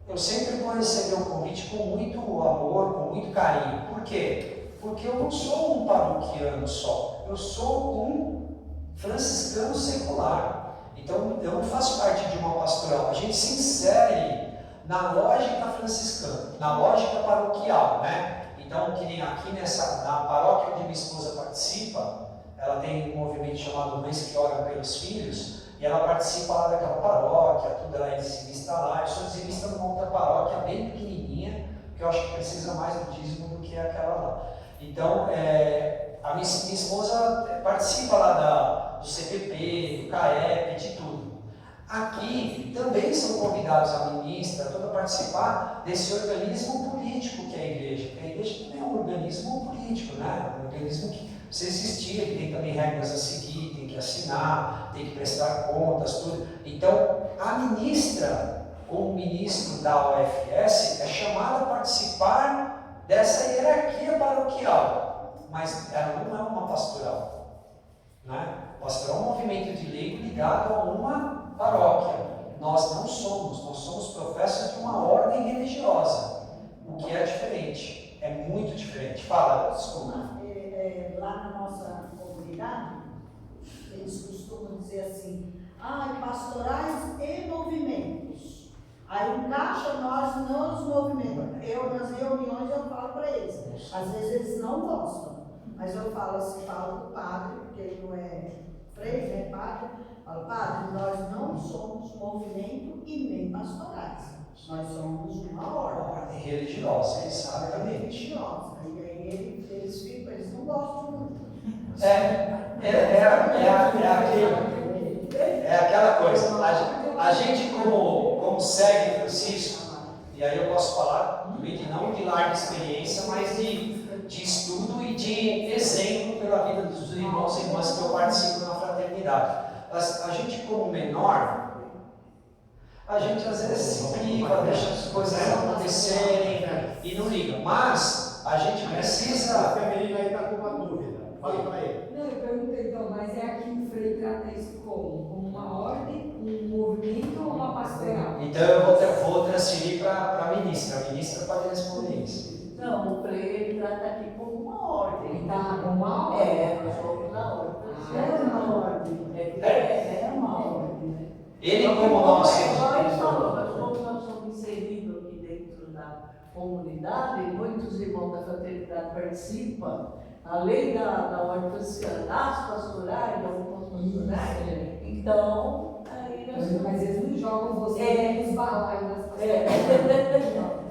eu sempre vou receber um convite com muito amor, com muito carinho. Por quê? Porque eu não sou um paroquiano só, eu sou um franciscano secular. Então, eu não faço parte de uma pastoral. A gente se insere na lógica franciscana, na lógica paroquial, né? Então, que nem aqui na paróquia onde minha esposa participa, ela tem um movimento chamado Mães que Oram pelos Filhos, e ela participa lá daquela paróquia, tudo, ela é dizimista lá. Eu sou dizimista numa outra paróquia bem pequenininha, que eu acho que precisa mais do dízimo do que aquela lá. Então, a minha esposa participa lá do CPP, do CAEP, de tudo. Aqui também são convidados a ministra, a participar desse organismo político que é a igreja. Porque a igreja também é um organismo político, né? Um organismo que precisa existir, que tem também regras a seguir, tem que assinar, tem que prestar contas, tudo. Então, a ministra, ou o ministro da OFS, é chamada a participar dessa hierarquia paroquial, mas ela não é uma pastoral, né? Pastoral é um movimento de leigo ligado a uma paróquia. Nós não somos, nós somos professos de uma ordem religiosa, o que é diferente, é muito diferente. Fala, desculpa. Lá na nossa comunidade, eles costumam dizer assim, pastorais e movimentos. Aí encaixa nós nos movimentos. Eu, nas reuniões, eu falo para eles. Às vezes eles não gostam, mas eu falo assim, falo para o padre, porque ele não é freio, né, padre. Falo, padre, nós não somos movimento e nem pastorais. Nós somos uma ordem religiosa, exatamente. Religiosa. E aí eles não gostam muito. É aquela coisa. A gente como segue Francisco, e aí eu posso falar não de larga experiência, mas de estudo e de exemplo pela vida dos irmãos e irmãs que eu participo na fraternidade. A gente como menor, a gente às vezes se priva, deixa as coisas acontecerem e não liga, mas a gente precisa... A menina aí está com uma dúvida, fala para ele. Não, eu perguntei então, mas é aqui o Frei trata isso como? Como uma ordem, um movimento ou uma pastoral? Então eu vou transferir para a ministra pode responder isso. Não, o Frei ele trata aqui como uma ordem. Tá, como uma ordem. Nós somos na ordem. É uma ordem. É uma ordem, né? Ele como nosso... Nós somos inseridos aqui dentro da comunidade, muitos irmãos da fraternidade participam, além da ordem franciscana, das pastorais, da algumas pastorais. Então, aí nós... Mas eles não jogam você nos balaios das pastorais.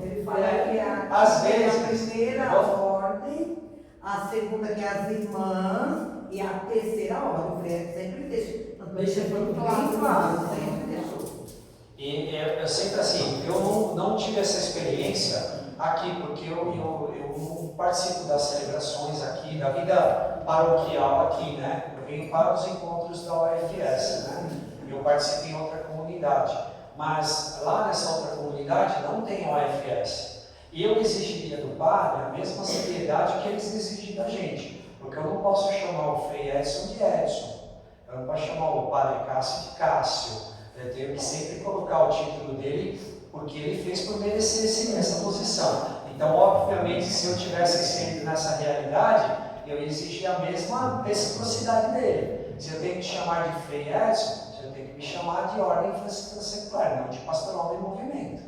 Ele fala que Às vezes, a primeira ordem, a segunda que é as irmãs, e a terceira ordem, sempre deixa. Deixa bem claro, sempre deixou. E eu sempre assim, eu não tive essa experiência aqui, porque eu não participo das celebrações aqui, da vida paroquial aqui, né? Eu venho para os encontros da OFS, né? Eu participo em outra comunidade, mas lá nessa outra comunidade não tem OFS. E eu exigiria do padre a mesma seriedade que eles exigem da gente, porque eu não posso chamar o Frei Edson de Edson, eu não posso chamar o padre Cássio de Cássio, eu tenho que sempre colocar o título dele, porque ele fez por merecer essa posição. Então, obviamente, se eu tivesse inserido nessa realidade, eu exigia a mesma reciprocidade dele. Se eu tenho que chamar de Frei Edson, eu tenho que me chamar de ordem franciscana secular, não de pastoral de movimento.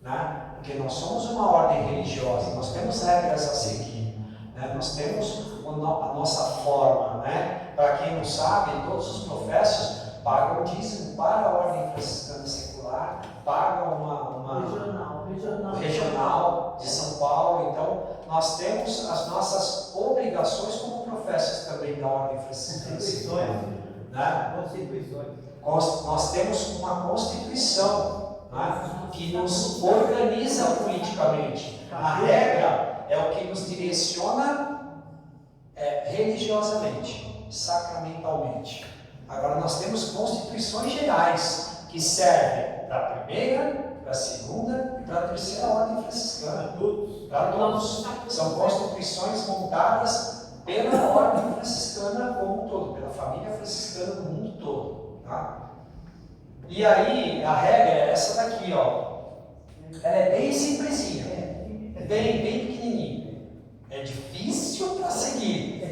Né? Porque nós somos uma ordem religiosa, nós temos regras a seguir, né? Nós temos a nossa forma. Né? Para quem não sabe, todos os professos pagam dízimo para a ordem franciscana secular. secular, paga uma regional de São Paulo. Então, nós temos as nossas obrigações como professores também da Ordem Franciscana Secular, né? Nós temos uma Constituição, né, que nos organiza politicamente. A regra é o que nos direciona religiosamente, sacramentalmente. Agora, nós temos constituições gerais que servem para a primeira, para a segunda e para a terceira ordem franciscana. Para todos. São constituições montadas pela ordem franciscana como um todo, pela família franciscana no mundo todo. Tá? E aí, a regra é essa daqui, ó. Ela é bem simplesinha, bem pequenininha. É difícil para seguir.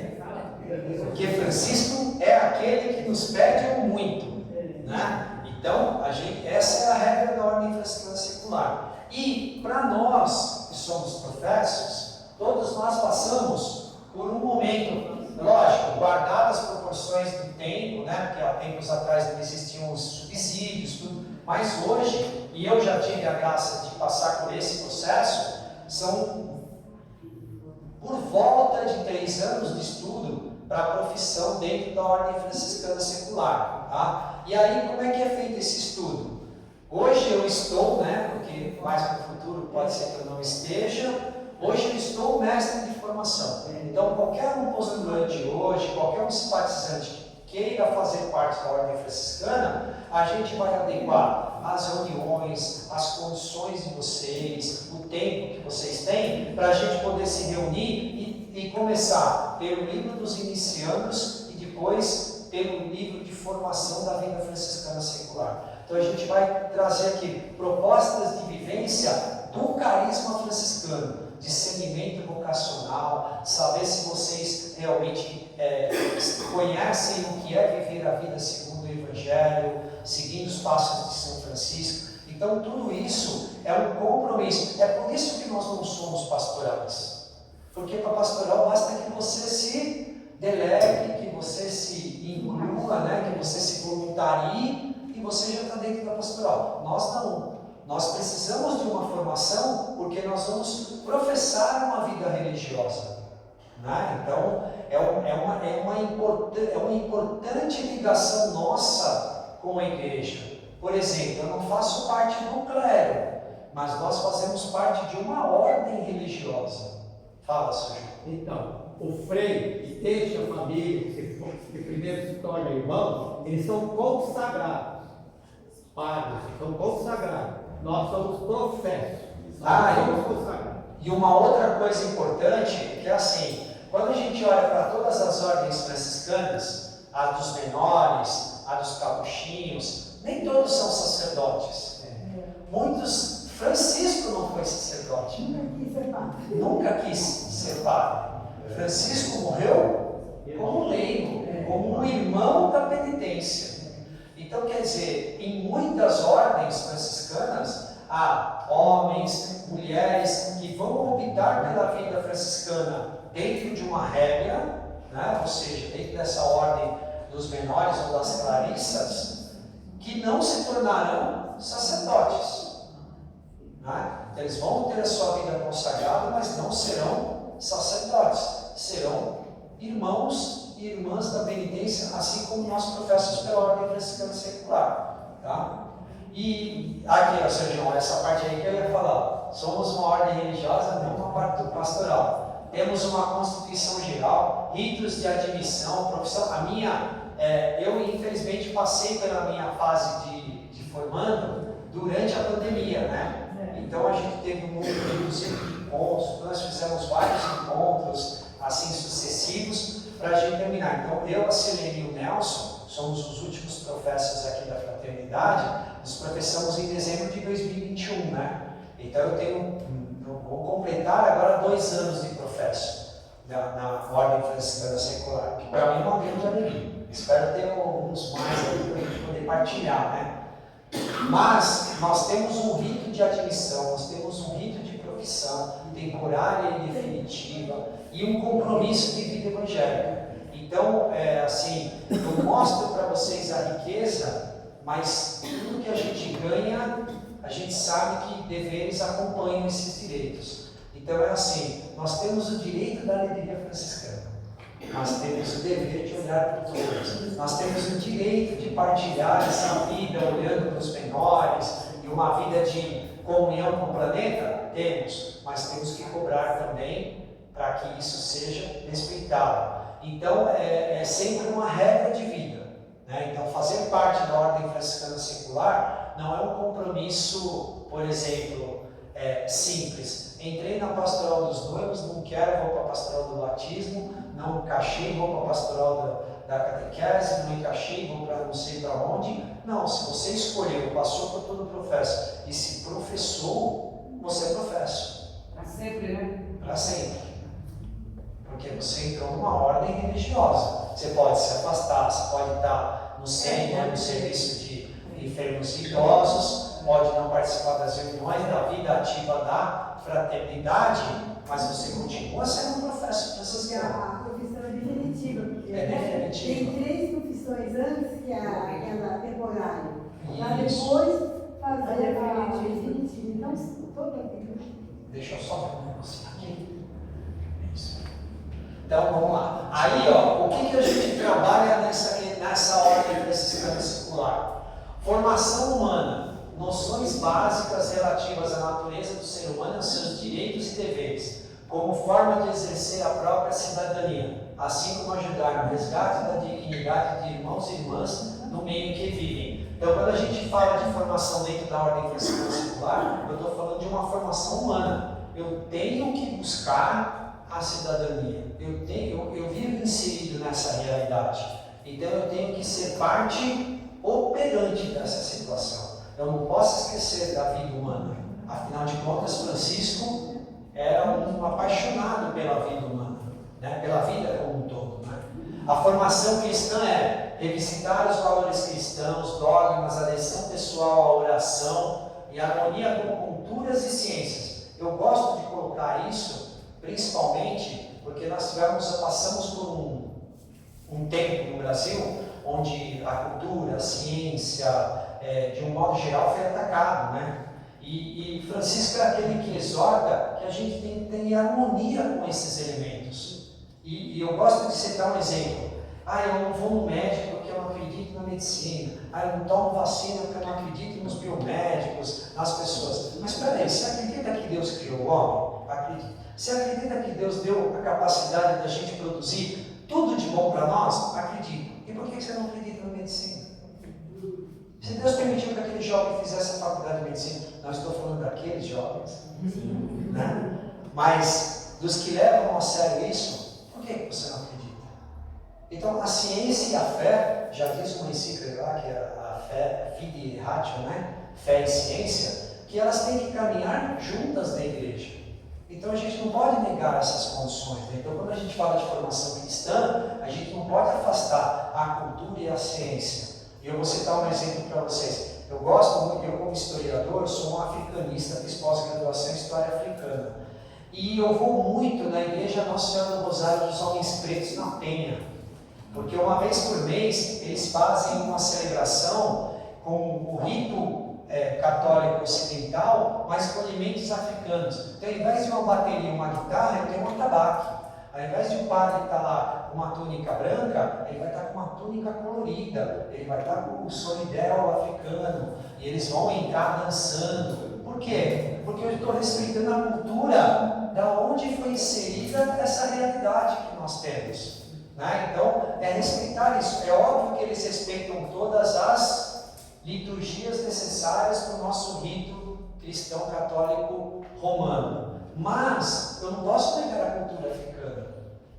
Porque Francisco é aquele que nos pede muito, né? Então, essa é a regra da Ordem Franciscana Secular. E para nós que somos professos, todos nós passamos por um momento, lógico, guardadas as proporções do tempo, né? Porque há tempos atrás não existiam os subsídios, tudo. Mas hoje, e eu já tive a graça de passar por esse processo, são por volta de 3 anos de estudo para a profissão dentro da Ordem Franciscana Secular. Tá? E aí, como é que é feito esse estudo? Hoje eu estou, né, porque mais para o futuro pode ser que eu não esteja, hoje eu estou mestre de formação. Então, qualquer um postulante hoje, qualquer um simpatizante que queira fazer parte da Ordem Franciscana, a gente vai adequar as reuniões, as condições de vocês, o tempo que vocês têm, para a gente poder se reunir e começar pelo livro dos iniciandos e depois pelo livro de formação da vida franciscana secular. Então a gente vai trazer aqui propostas de vivência do carisma franciscano, discernimento vocacional, saber se vocês realmente conhecem o que é viver a vida segundo o Evangelho, seguindo os passos de São Francisco. Então tudo isso é um compromisso. É por isso que nós não somos pastorais. Porque para pastoral basta que você se delegue, que você se inclua, né? Que você se voluntarie e você já está dentro da pastoral. Nós não. Nós precisamos de uma formação porque nós vamos professar uma vida religiosa. Né? Então, é uma importante ligação nossa com a igreja. Por exemplo, eu não faço parte do clero, mas nós fazemos parte de uma ordem religiosa. Fala, Sr. João. Então, o freio que deixa a família, que primeiro se torna irmãos, eles são consagrados. Padres, são consagrados. Nós somos professos. Somos consagrados. E uma outra coisa importante é que assim, quando a gente olha para todas as ordens franciscanas, a dos menores, a dos capuchinhos, nem todos são sacerdotes. Muitos, Francisco não foi sacerdote. Nunca quis ser padre. Francisco morreu como leigo, como um irmão da penitência. Então, quer dizer, em muitas ordens franciscanas, há homens, mulheres que vão optar pela vida franciscana dentro de uma regra, né? Ou seja, dentro dessa ordem dos menores ou das clarissas, que não se tornarão sacerdotes. Né? Eles vão ter a sua vida consagrada, mas não serão sacerdotes, serão irmãos e irmãs da penitência, assim como nós professamos pela Ordem Franciscana Secular. Tá? E aqui, Sr. João, essa parte aí que eu ia falar, somos uma ordem religiosa, não uma parte pastoral. Temos uma Constituição Geral, ritos de admissão, profissão. Eu infelizmente passei pela minha fase de formando durante a pandemia, né? Então a gente teve um número de encontros, nós fizemos vários encontros assim sucessivos para a gente terminar. Então eu, a Silene e o Nelson somos os últimos professos aqui da fraternidade. Nos professamos em dezembro de 2021, né? Então vou completar agora 2 anos de professo na Ordem Franciscana Secular, que para mim é uma grande alegria. Espero ter alguns mais aí para a gente poder partilhar, né? Mas nós temos um rito de admissão, nós temos um rito de profissão temporária e definitiva e um compromisso de vida evangélica. Então, assim, eu mostro para vocês a riqueza mas tudo que a gente ganha, a gente sabe que deveres acompanham esses direitos. Então é assim, nós temos o direito da alegria franciscana, nós temos o dever de olhar para todos, nós temos o direito de partilhar essa vida olhando para os menores, e uma vida de comunhão com o planeta, temos, mas temos que cobrar também para que isso seja respeitado. Então é sempre uma regra de vida, né? Então fazer parte da ordem franciscana secular não é um compromisso, por exemplo, simples. Entrei na pastoral dos noivos, não quero, vou para a pastoral do batismo, não encaixei, vou para a pastoral da catequese, não encaixei, vou para não sei para onde. Não, se você escolheu, passou por todo o processo e se professou, você é professo. Para sempre, né? Para sempre. Porque você entrou numa ordem religiosa. Você pode se afastar, você pode estar no centro, no serviço de enfermos e idosos, pode não participar das reuniões da vida ativa da fraternidade, mas você continua sendo um professo franciscano. A profissão é definitiva, porque É definitiva. tem 3 profissões antes que aquela temporária. Para Isso. depois fazer a definitiva. Então, toda vida. Deixa eu só ver um negocinho aqui. Isso. Então vamos lá. Aí, ó, o que a gente trabalha nessa ordem franciscana secular? Formação humana, noções básicas relativas à natureza do ser humano, aos seus direitos e deveres, como forma de exercer a própria cidadania, assim como ajudar no resgate da dignidade de irmãos e irmãs no meio em que vivem. Então, quando a gente fala de formação dentro da ordem franciscana secular, eu estou falando de uma formação humana. Eu tenho que buscar a cidadania. Eu vivo inserido nessa realidade. Então, eu tenho que ser parte operante dessa situação. Eu não posso esquecer da vida humana. Afinal de contas, Francisco era um apaixonado pela vida humana, né? Pela vida como um todo. Né? A formação cristã é revisitar os valores cristãos, dogmas, adesão pessoal à oração e harmonia com culturas e ciências. Eu gosto de colocar isso, principalmente porque nós passamos por um tempo no Brasil onde a cultura, a ciência, de um modo geral, foi atacado, né? E Francisco é aquele que exorta que a gente tem que ter harmonia com esses elementos. E eu gosto de citar um exemplo. Eu não vou no médico porque eu não acredito na medicina. Eu não tomo vacina porque eu não acredito nos biomédicos, nas pessoas. Mas espera aí, você acredita que Deus criou o homem? Acredito. Você acredita que Deus deu a capacidade da gente produzir tudo de bom para nós? Acredito. E por que você não acredita na medicina? Se Deus permitiu que aquele jovem fizesse a faculdade de medicina, não estou falando daqueles jovens, né? Mas dos que levam a sério isso, por que você não acredita? Então, a ciência e a fé, já diz uma encíclica lá, que é a fé, fide ratio, né? Fé e ciência, que elas têm que caminhar juntas na igreja. Então, a gente não pode negar essas condições. Né? Então, quando a gente fala de formação cristã, a gente não pode afastar a cultura e a ciência. E eu vou citar um exemplo para vocês. Eu gosto muito, eu como historiador, sou um africanista, fiz pós-graduação em História Africana. E eu vou muito na igreja Nossa Senhora do Rosário dos Homens Pretos, na Penha. Porque uma vez por mês, eles fazem uma celebração com o rito católico ocidental, mas com elementos africanos. Então, ao invés de uma bateria e uma guitarra, eu tenho um atabaque. Ao invés de um padre estar lá com uma túnica branca, ele vai estar com uma túnica colorida, ele vai estar com o solidel africano, e eles vão entrar dançando. Por quê? Porque eu estou respeitando a cultura da onde foi inserida essa realidade que nós temos. Né? Então, é respeitar isso. É óbvio que eles respeitam todas as liturgias necessárias para o nosso rito cristão católico romano. Mas eu não posso negar a cultura africana.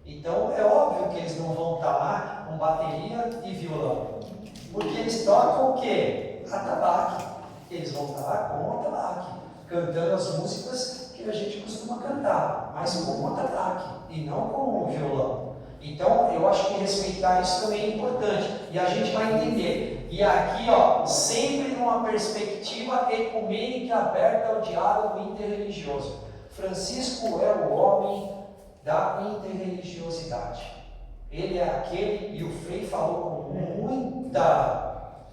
Então é óbvio que eles não vão estar lá com bateria e violão. Porque eles tocam o quê? Atabaque. Eles vão estar lá com o atabaque, cantando as músicas que a gente costuma cantar, mas com o atabaque e não com o violão. Então eu acho que respeitar isso também é importante. E a gente vai entender. E aqui, ó, sempre numa perspectiva ecumênica aberta ao diálogo interreligioso. Francisco é o homem da interreligiosidade. Ele é aquele, e o Frei falou com muita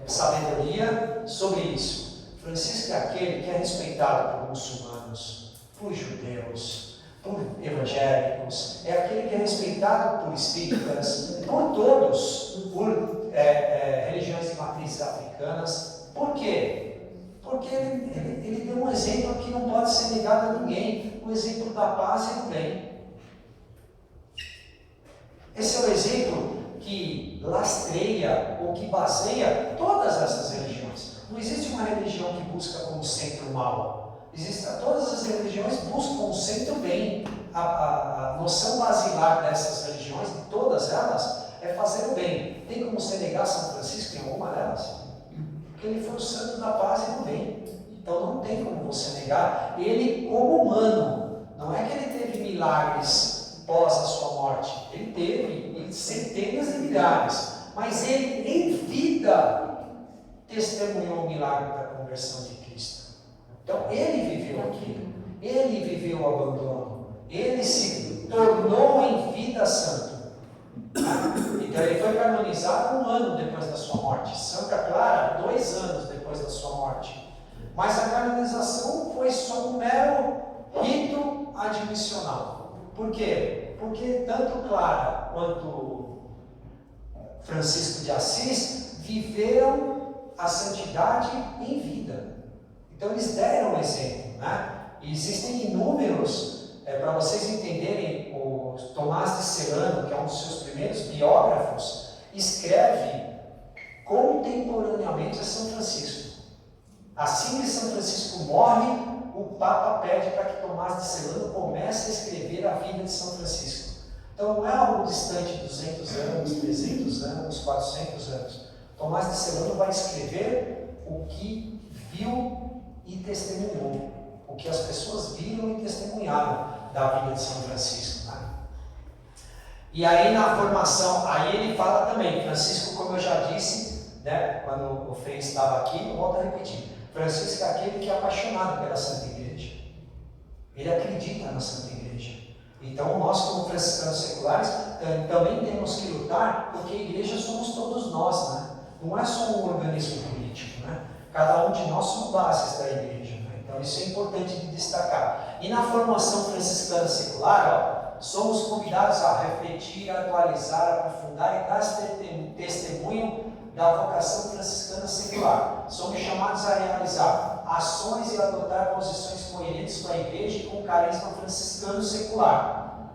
sabedoria sobre isso. Francisco é aquele que é respeitado por muçulmanos, por judeus, por evangélicos, é aquele que é respeitado por espíritas, por todos, por religiões de matrizes africanas. Por quê? Porque ele deu um exemplo que não pode ser negado a ninguém, o exemplo da paz e do bem. Esse é o exemplo que lastreia ou que baseia todas essas religiões. Não existe uma religião que busca como centro o mal. Todas as religiões buscam o centro o bem. A noção basilar dessas religiões, de todas elas, é fazer o bem. Tem como você negar São Francisco em alguma delas? Porque ele foi o santo da paz e do bem. Então não tem como você negar ele como humano. Não é que ele teve milagres pós a sua morte. Ele teve centenas de milhares. Mas ele, em vida, testemunhou o milagre da conversão de Cristo. Então ele viveu aquilo. Ele viveu o abandono. Ele se tornou em vida santo. Então ele foi canonizado 1 ano depois da sua morte. Santa Clara, 2 anos depois da sua morte. Mas a canonização foi só um mero rito admissional. Por quê? Porque tanto Clara quanto Francisco de Assis viveram a santidade em vida. Então eles deram exemplo, né? E existem inúmeros, para vocês entenderem, o Tomás de Celano, que é um dos seus primeiros biógrafos, escreve contemporaneamente a São Francisco. Assim que São Francisco morre, o Papa pede para que Tomás de Celano comece a escrever a vida de São Francisco. Então não é algo distante de 200 anos, 300 anos, 400 anos. Tomás de Celano vai escrever o que viu e testemunhou, o que as pessoas viram e testemunharam da vida de São Francisco. Né? E aí na formação, aí ele fala também, Francisco, como eu já disse, né, quando o Frei estava aqui, eu volto a repetir, Francisco é aquele que é apaixonado pela Santa Igreja. Ele acredita na Santa Igreja. Então nós, como franciscanos seculares, também temos que lutar, porque a Igreja somos todos nós, né? Não é só um organismo político, né? Cada um de nós somos bases da Igreja, né? Então isso é importante de destacar. E na formação franciscana secular, somos convidados a refletir, atualizar, aprofundar e dar testemunho da vocação franciscana secular. Somos chamados a realizar ações e adotar posições coerentes com a Igreja e com o carisma franciscano secular.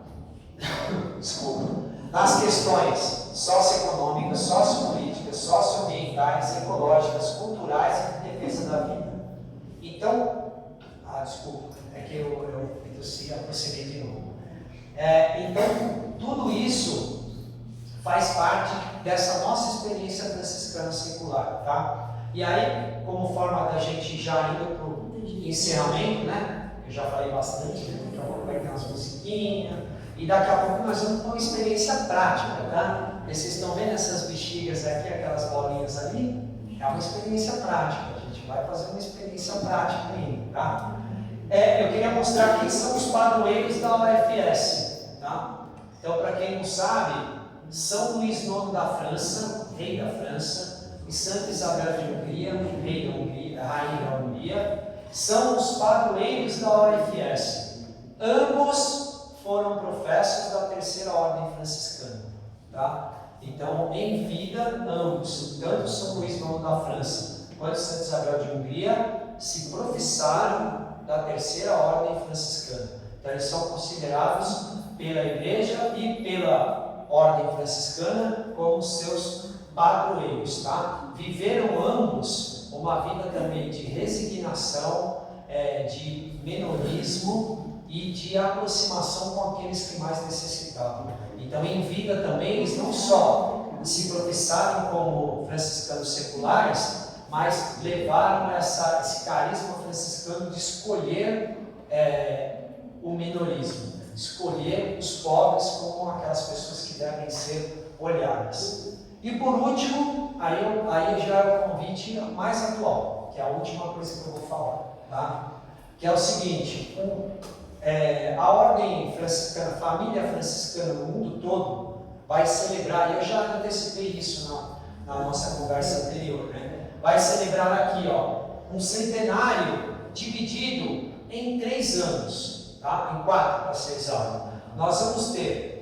Desculpa. Nas questões socioeconômicas, sociopolíticas, socioambientais, ecológicas, culturais e de defesa da vida. Então, desculpa, é que eu prosseguir de novo. Então, tudo isso faz parte dessa nossa experiência franciscana secular, tá? E aí, como forma da gente já indo para o encerramento, né? Eu já falei bastante, né? Daqui a pouco vai ter umas musiquinhas, e daqui a pouco nós vamos para uma experiência prática, tá? E vocês estão vendo essas bexigas aqui, aquelas bolinhas ali? É uma experiência prática, a gente vai fazer uma experiência prática ainda, tá? Eu queria mostrar quem são os padroeiros da UFS, tá? Então, para quem não sabe, São Luís IX da França, rei da França, e Santa Isabel de Hungria, rei da Hungria, rainha da Hungria, são os padroeiros da UFS. Ambos foram professos da Terceira Ordem Franciscana, tá? Então, em vida, ambos, tanto São Luís IX da França quanto Santa Isabel de Hungria, se professaram da Terceira Ordem Franciscana. Então, eles são considerados pela Igreja e pela Ordem Franciscana como seus padroeiros, tá? Viveram ambos uma vida também de resignação, de menonismo e de aproximação com aqueles que mais necessitavam. Então, em vida também, eles não só se professaram como franciscanos seculares, mas levaram esse carisma franciscano de escolher o menorismo, escolher os pobres como aquelas pessoas que devem ser olhadas. E por último, aí já é o convite mais atual, que é a última coisa que eu vou falar, tá? Que é o seguinte, a ordem franciscana, a família franciscana no mundo todo vai celebrar, e eu já antecipei isso na nossa conversa anterior, né? Vai celebrar aqui, ó, um centenário dividido em 3 anos, tá? Em 4 para ser exato. Nós vamos ter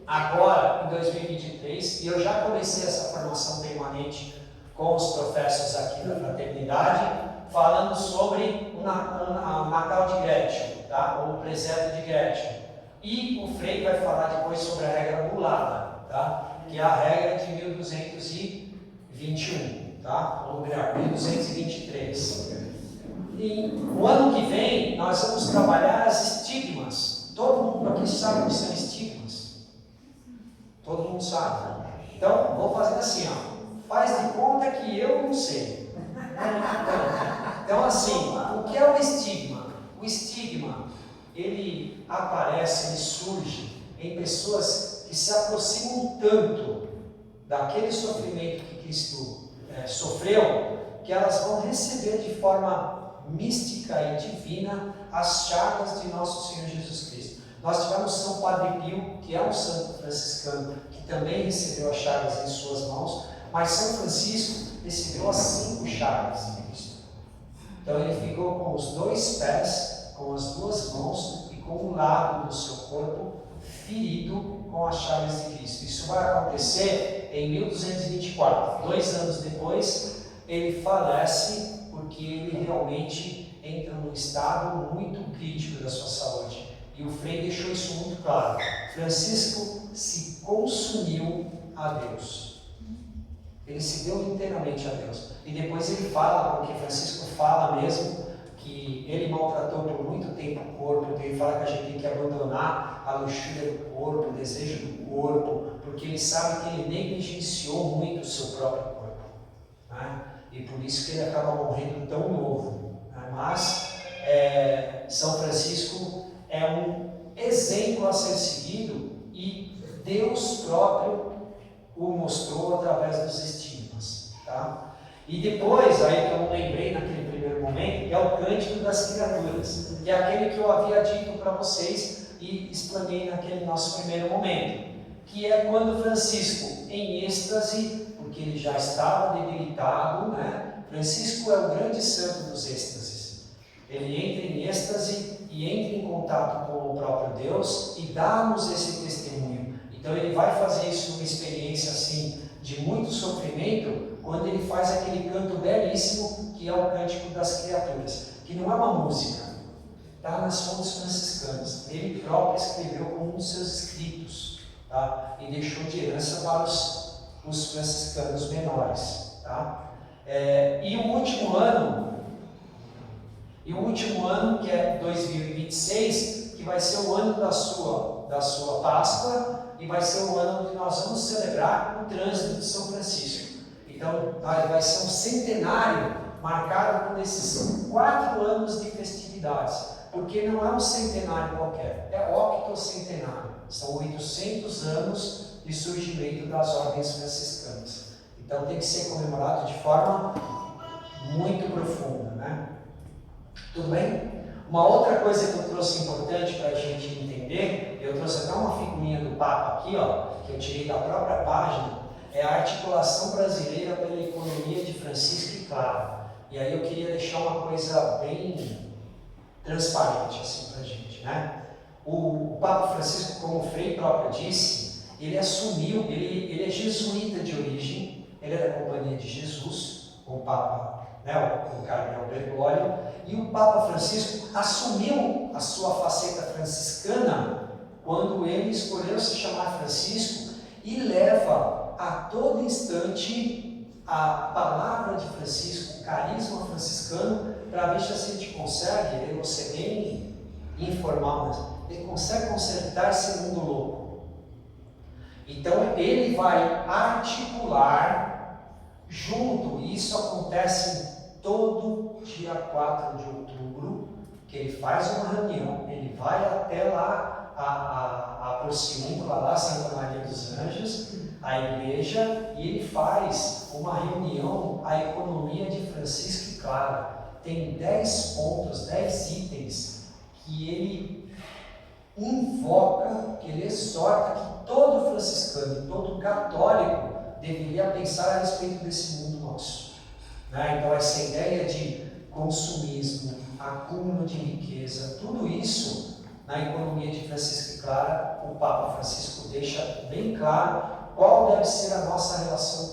agora, em 2023, e eu já comecei essa formação permanente com os professos aqui da fraternidade, falando sobre o Natal de Gretchen, tá? Ou o presépio de Gretchen. E o Frei vai falar depois sobre a regra anulada, tá? Que é a regra de 1221, tá? Ou melhor, 1223. E o ano que vem nós vamos trabalhar as estigmas. Todo mundo aqui sabe o que são estigmas? Todo mundo sabe. Então, vou fazer assim, ó. Faz de conta que eu não sei. Então, assim, o que é o estigma? O estigma, ele aparece, ele surge em pessoas que se aproximam tanto daquele sofrimento que Cristo sofreu, que elas vão receber de forma mística e divina as chagas de nosso Senhor Jesus Cristo. Nós tivemos São Padre Pio, que é um santo franciscano, que também recebeu as chagas em suas mãos, mas São Francisco recebeu as 5 chagas de Cristo. Então ele ficou com os 2 pés, com as 2 mãos e com o lado do seu corpo ferido com as chagas de Cristo. Isso vai acontecer em 1224. 2 anos depois, ele falece porque ele realmente entra num estado muito crítico da sua saúde. E o Frei deixou isso muito claro. Francisco se consumiu a Deus. Ele se deu inteiramente a Deus. E depois ele fala, porque Francisco fala mesmo, que ele maltratou por muito tempo o corpo. Ele fala que a gente tem que abandonar a luxúria do corpo, o desejo do corpo, porque ele sabe que ele negligenciou muito o seu próprio corpo, né? E por isso que ele acaba morrendo tão novo, né? Mas São Francisco é um exemplo a ser seguido e Deus próprio o mostrou através dos estigmas, tá? E depois, aí que eu não lembrei naquele primeiro momento, é o Cântico das Criaturas, que é aquele que eu havia dito para vocês e explanei naquele nosso primeiro momento, que é quando Francisco, em êxtase, porque ele já estava debilitado, né? Francisco é o grande santo dos êxtases. Ele entra em êxtase e entra em contato com o próprio Deus e dá-nos esse testemunho. Então ele vai fazer isso numa experiência assim de muito sofrimento, quando ele faz aquele canto belíssimo que é o Cântico das Criaturas, que não é uma música, está nas fontes franciscanas. Ele próprio escreveu como um dos seus escritos, tá? E deixou de herança para os franciscanos menores, tá? E o último ano, que é 2026, que vai ser o ano da sua Páscoa, e vai ser o ano onde nós vamos celebrar o trânsito de São Francisco. Então, vai ser um centenário marcado por esses 4 anos de festividades, porque não é um centenário qualquer, é octocentenário. São 800 anos de surgimento das ordens franciscanas. Então, tem que ser comemorado de forma muito profunda, né? Tudo bem? Uma outra coisa que eu trouxe importante para a gente entender, eu trouxe até uma figurinha do Papa aqui, ó, que eu tirei da própria página, é a articulação brasileira pela economia de Francisco e Clara. E aí eu queria deixar uma coisa bem transparente assim para a gente, né? O Papa Francisco, como o Frei próprio disse, ele assumiu, ele é jesuíta de origem, ele é da Companhia de Jesus, o Papa, né, o Cardeal Bergoglio, e o Papa Francisco assumiu a sua faceta franciscana quando ele escolheu se chamar Francisco e leva a todo instante a palavra de Francisco, o carisma franciscano, para ver se a gente consegue, ele não ser bem informal, mas ele consegue consertar esse mundo louco. Então ele vai articular junto, e isso acontece todo dia 4 de outubro, que ele faz uma reunião, ele vai até lá a Porciúncula, lá Santa Maria dos Anjos, a igreja, e ele faz uma reunião, a economia de Francisco e Clara. Tem 10 pontos, 10 itens que ele invoca, que ele exorta que todo franciscano e todo católico deveria pensar a respeito desse mundo nosso. Né? Então, essa ideia de consumismo, acúmulo de riqueza, tudo isso, na economia de Francisco e Clara, o Papa Francisco deixa bem claro qual deve ser a nossa relação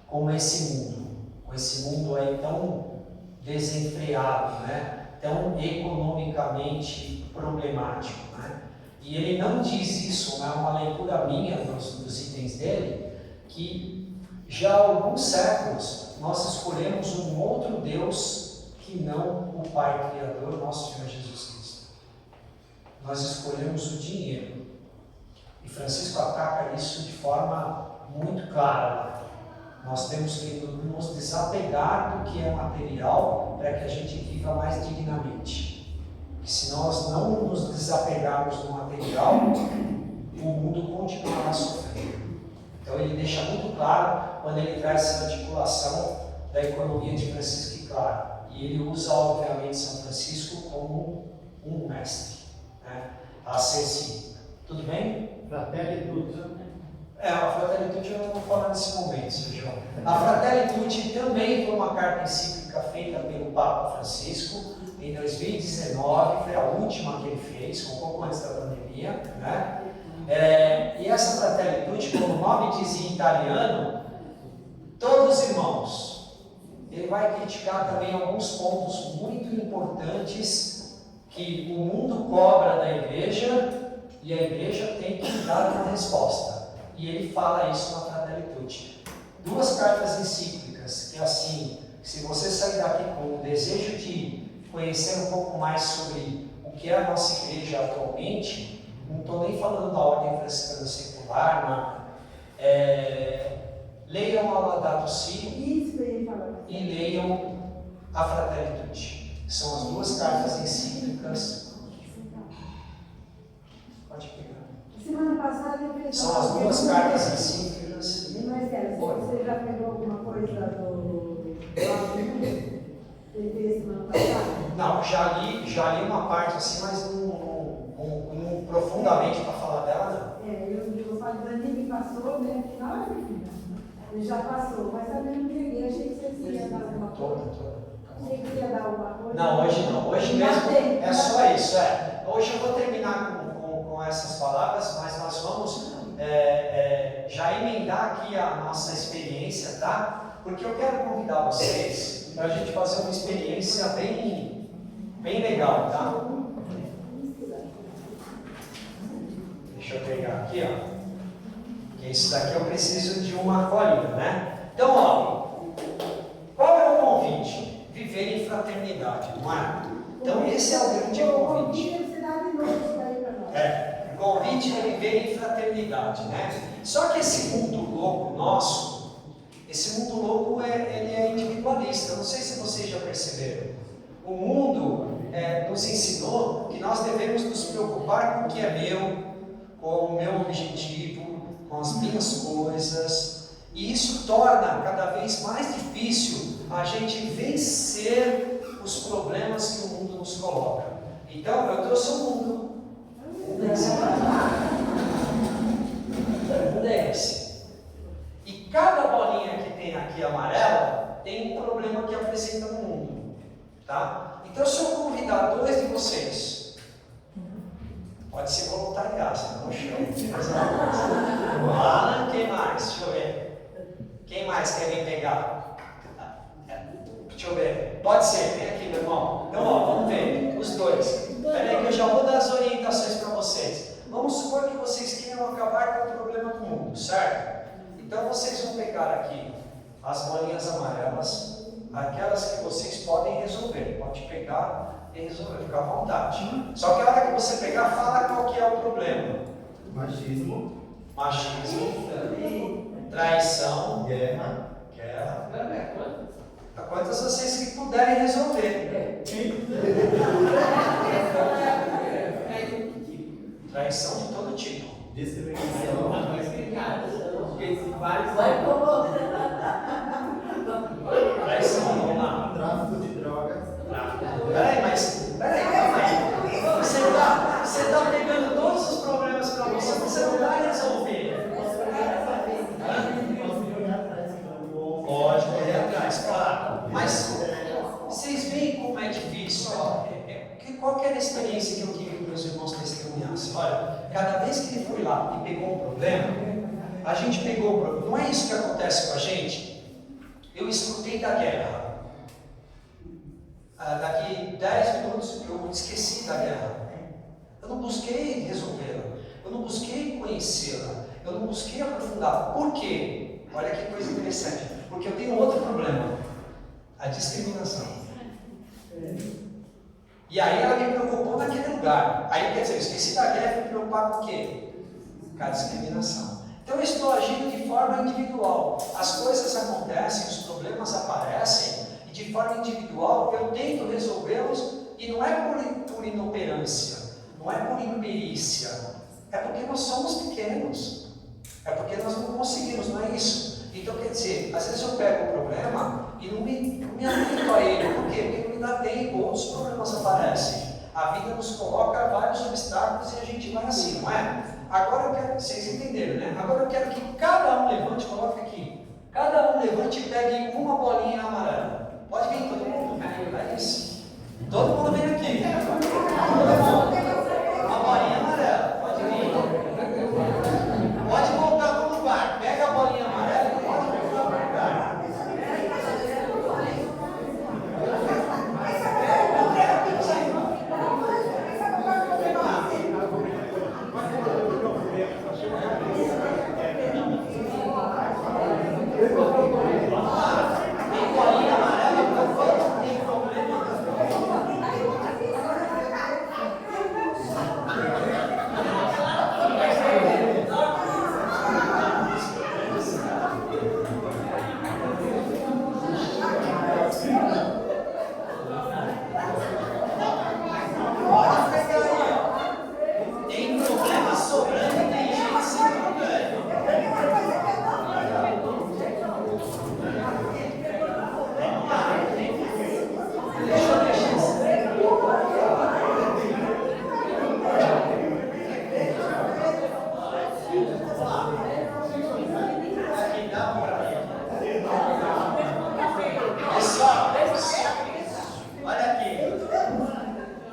com esse mundo aí tão desenfreado, né? Tão economicamente problemático. Né? E ele não diz isso, é uma leitura minha dos itens dele, que já há alguns séculos nós escolhemos um outro Deus que não o Pai Criador, nosso Senhor Jesus Cristo. Nós escolhemos o dinheiro. E Francisco ataca isso de forma muito clara. Nós temos que nos desapegar do que é material para que a gente viva mais dignamente. Porque se nós não nos desapegarmos do material, o mundo continuará sofrendo. Então ele deixa muito claro quando ele traz essa articulação da economia de Francisco e Clara. E ele usa, obviamente, São Francisco como um mestre, né, a ser seguido. Tudo bem? Fratelli tutti. A Fratelli Tutti eu não vou falar nesse momento, Sr. João. A Fratelli Tutti também foi uma carta encíclica feita pelo Papa Francisco em 2019, foi a última que ele fez, um pouco antes da pandemia, né? E essa Fratelli Tutti, como o nome diz em italiano, todos irmãos. Ele vai criticar também alguns pontos muito importantes que o mundo cobra da igreja e a igreja tem que dar uma resposta. E ele fala isso na Fratelli Tutti. 2 cartas encíclicas que, assim, se você sair daqui com o desejo de conhecer um pouco mais sobre o que é a nossa igreja atualmente, não estou nem falando da ordem franciscana secular, leiam a Laudato Si Isso que eu ia falar. e leiam a Fratelli Tutti. São as 2 cartas encíclicas. Pode pegar. Semana passada eu fiz. São as 2 cartas encíclicas. Mas você já pegou alguma coisa do ele fez semana passada? Não, já li uma parte assim, mas não profundamente para falar dela, não. Eu falei, o Dani me passou, né? Na hora que ele já passou, mas também não peguei, achei que você ia dar alguma coisa. Achei que ia dar alguma coisa. Não, hoje não. Hoje mesmo é só isso. Hoje eu vou terminar com essas palavras, mas nós vamos já emendar aqui a nossa experiência, tá? Porque eu quero convidar vocês para a gente fazer uma experiência bem legal, tá? Deixa eu pegar aqui, ó. Porque isso daqui eu preciso de uma colinha, né? Então, ó, qual é o convite? Viver em fraternidade, não é? Então, esse é o grande convite. O convite é viver em fraternidade, né? Só que esse mundo louco nosso, esse mundo louco ele é individualista. Não sei se vocês já perceberam. O mundo nos ensinou que nós devemos nos preocupar com o que é meu, com o meu objetivo, com as minhas coisas. E isso torna cada vez mais difícil a gente vencer os problemas que o mundo nos coloca. Então, eu trouxe o mundo. O mundo é esse. E cada bolinha que tem aqui amarela tem um problema que apresenta no mundo. Tá? Então, se eu convidar 2 de vocês, pode ser voluntariado, não chama. Alan, quem mais? Deixa eu ver. Quem mais quer vir pegar? Deixa eu ver. Pode ser, vem aqui, meu irmão. Então, ó, vamos ver. Os 2. Peraí que eu já vou dar as orientações para vocês. Vamos supor que vocês queiram acabar com o problema do mundo, certo? Então vocês vão pegar aqui as bolinhas amarelas, aquelas que vocês podem resolver. Pode pegar e resolver, fica à vontade. Só que a hora que você pegar, fala qual que é o problema. Machismo, traição, guerra. A quantas vocês que puderem resolver. Traição de todo tipo. Discriminação. Traição, vamos lá. Tráfico de drogas. Peraí, calma aí. Você está pegando todos os problemas para você não vai resolver. cada vez que ele foi lá e pegou um problema, a gente pegou o problema. Não é isso que acontece com a gente? Eu escutei da guerra. Daqui 10 minutos eu esqueci da guerra. Eu não busquei resolvê-la. Eu não busquei conhecê-la. Eu não busquei aprofundar. Por quê? Olha que coisa interessante. Porque eu tenho outro problema. A discriminação. E aí ela me preocupou naquele lugar. Aí quer dizer, eu esqueci da guerra e me preocupar com o quê? Com a discriminação. Então eu estou agindo de forma individual. As coisas acontecem, os problemas aparecem, e de forma individual eu tento resolvê-los, e não é por inoperância, não é por imperícia, é porque nós somos pequenos, é porque nós não conseguimos, não é isso. Então quer dizer, às vezes eu pego o problema e não me atento a ele. Por quê? Porque não me dá tempo, outros problemas aparecem. A vida nos coloca vários obstáculos e a gente vai assim, não é? Agora eu quero, vocês entenderam, né? Agora eu quero que cada um levante, coloque aqui. Cada um levante e pegue uma bolinha amarela. Pode vir todo mundo, é isso. Todo mundo vem aqui. Uma bolinha amarela, pode vir. Pode voltar para o lugar. Pega a bolinha amarela e pode voltar para o lugar. Tem bolinha amarela, não tem problema. Tem problema sobrando e tem gente sem problema. Pessoal, olha aqui,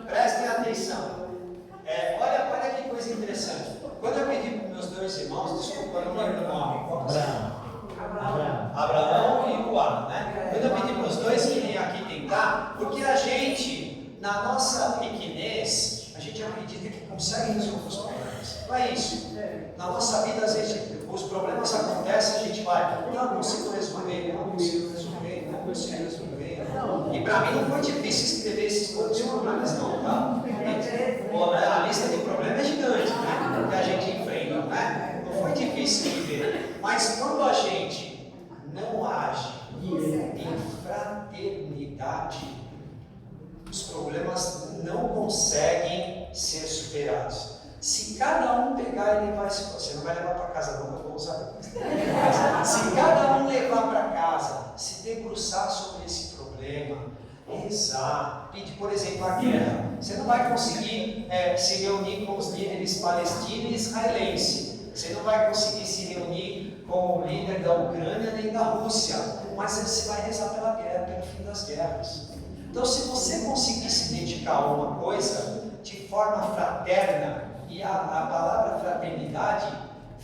prestem atenção. Olha que coisa interessante. Quando eu pedi para os meus dois irmãos, desculpa, eu não lembro o nome. Abraão e Uá, né? Quando eu pedi para os dois que vêm aqui tentar, porque a gente, na nossa pequenez, a gente acredita que consegue resolver os problemas. Não é isso. Na nossa vida, às vezes, os problemas acontecem, a gente vai, não consigo resolver, não consigo resolver, não consigo resolver. E para mim não foi difícil escrever esses poucos problemas, não, tá? A lista de problemas é gigante, né? Que a gente enfrenta, né? Não foi difícil de ver. Mas quando a gente não age em fraternidade, os problemas não conseguem ser superados. Se cada um pegar e levar esse... Você não vai levar para casa não, eu vou usar. Mas, se cada um levar para casa, se debruçar sobre esse problema, rezar, pedir, por exemplo, a guerra. Você não vai conseguir se reunir com os líderes palestinos e israelenses. Você não vai conseguir se reunir com o líder da Ucrânia nem da Rússia. Mas você vai rezar pela guerra, pelo fim das guerras. Então, se você conseguir se dedicar a uma coisa de forma fraterna, e a palavra fraternidade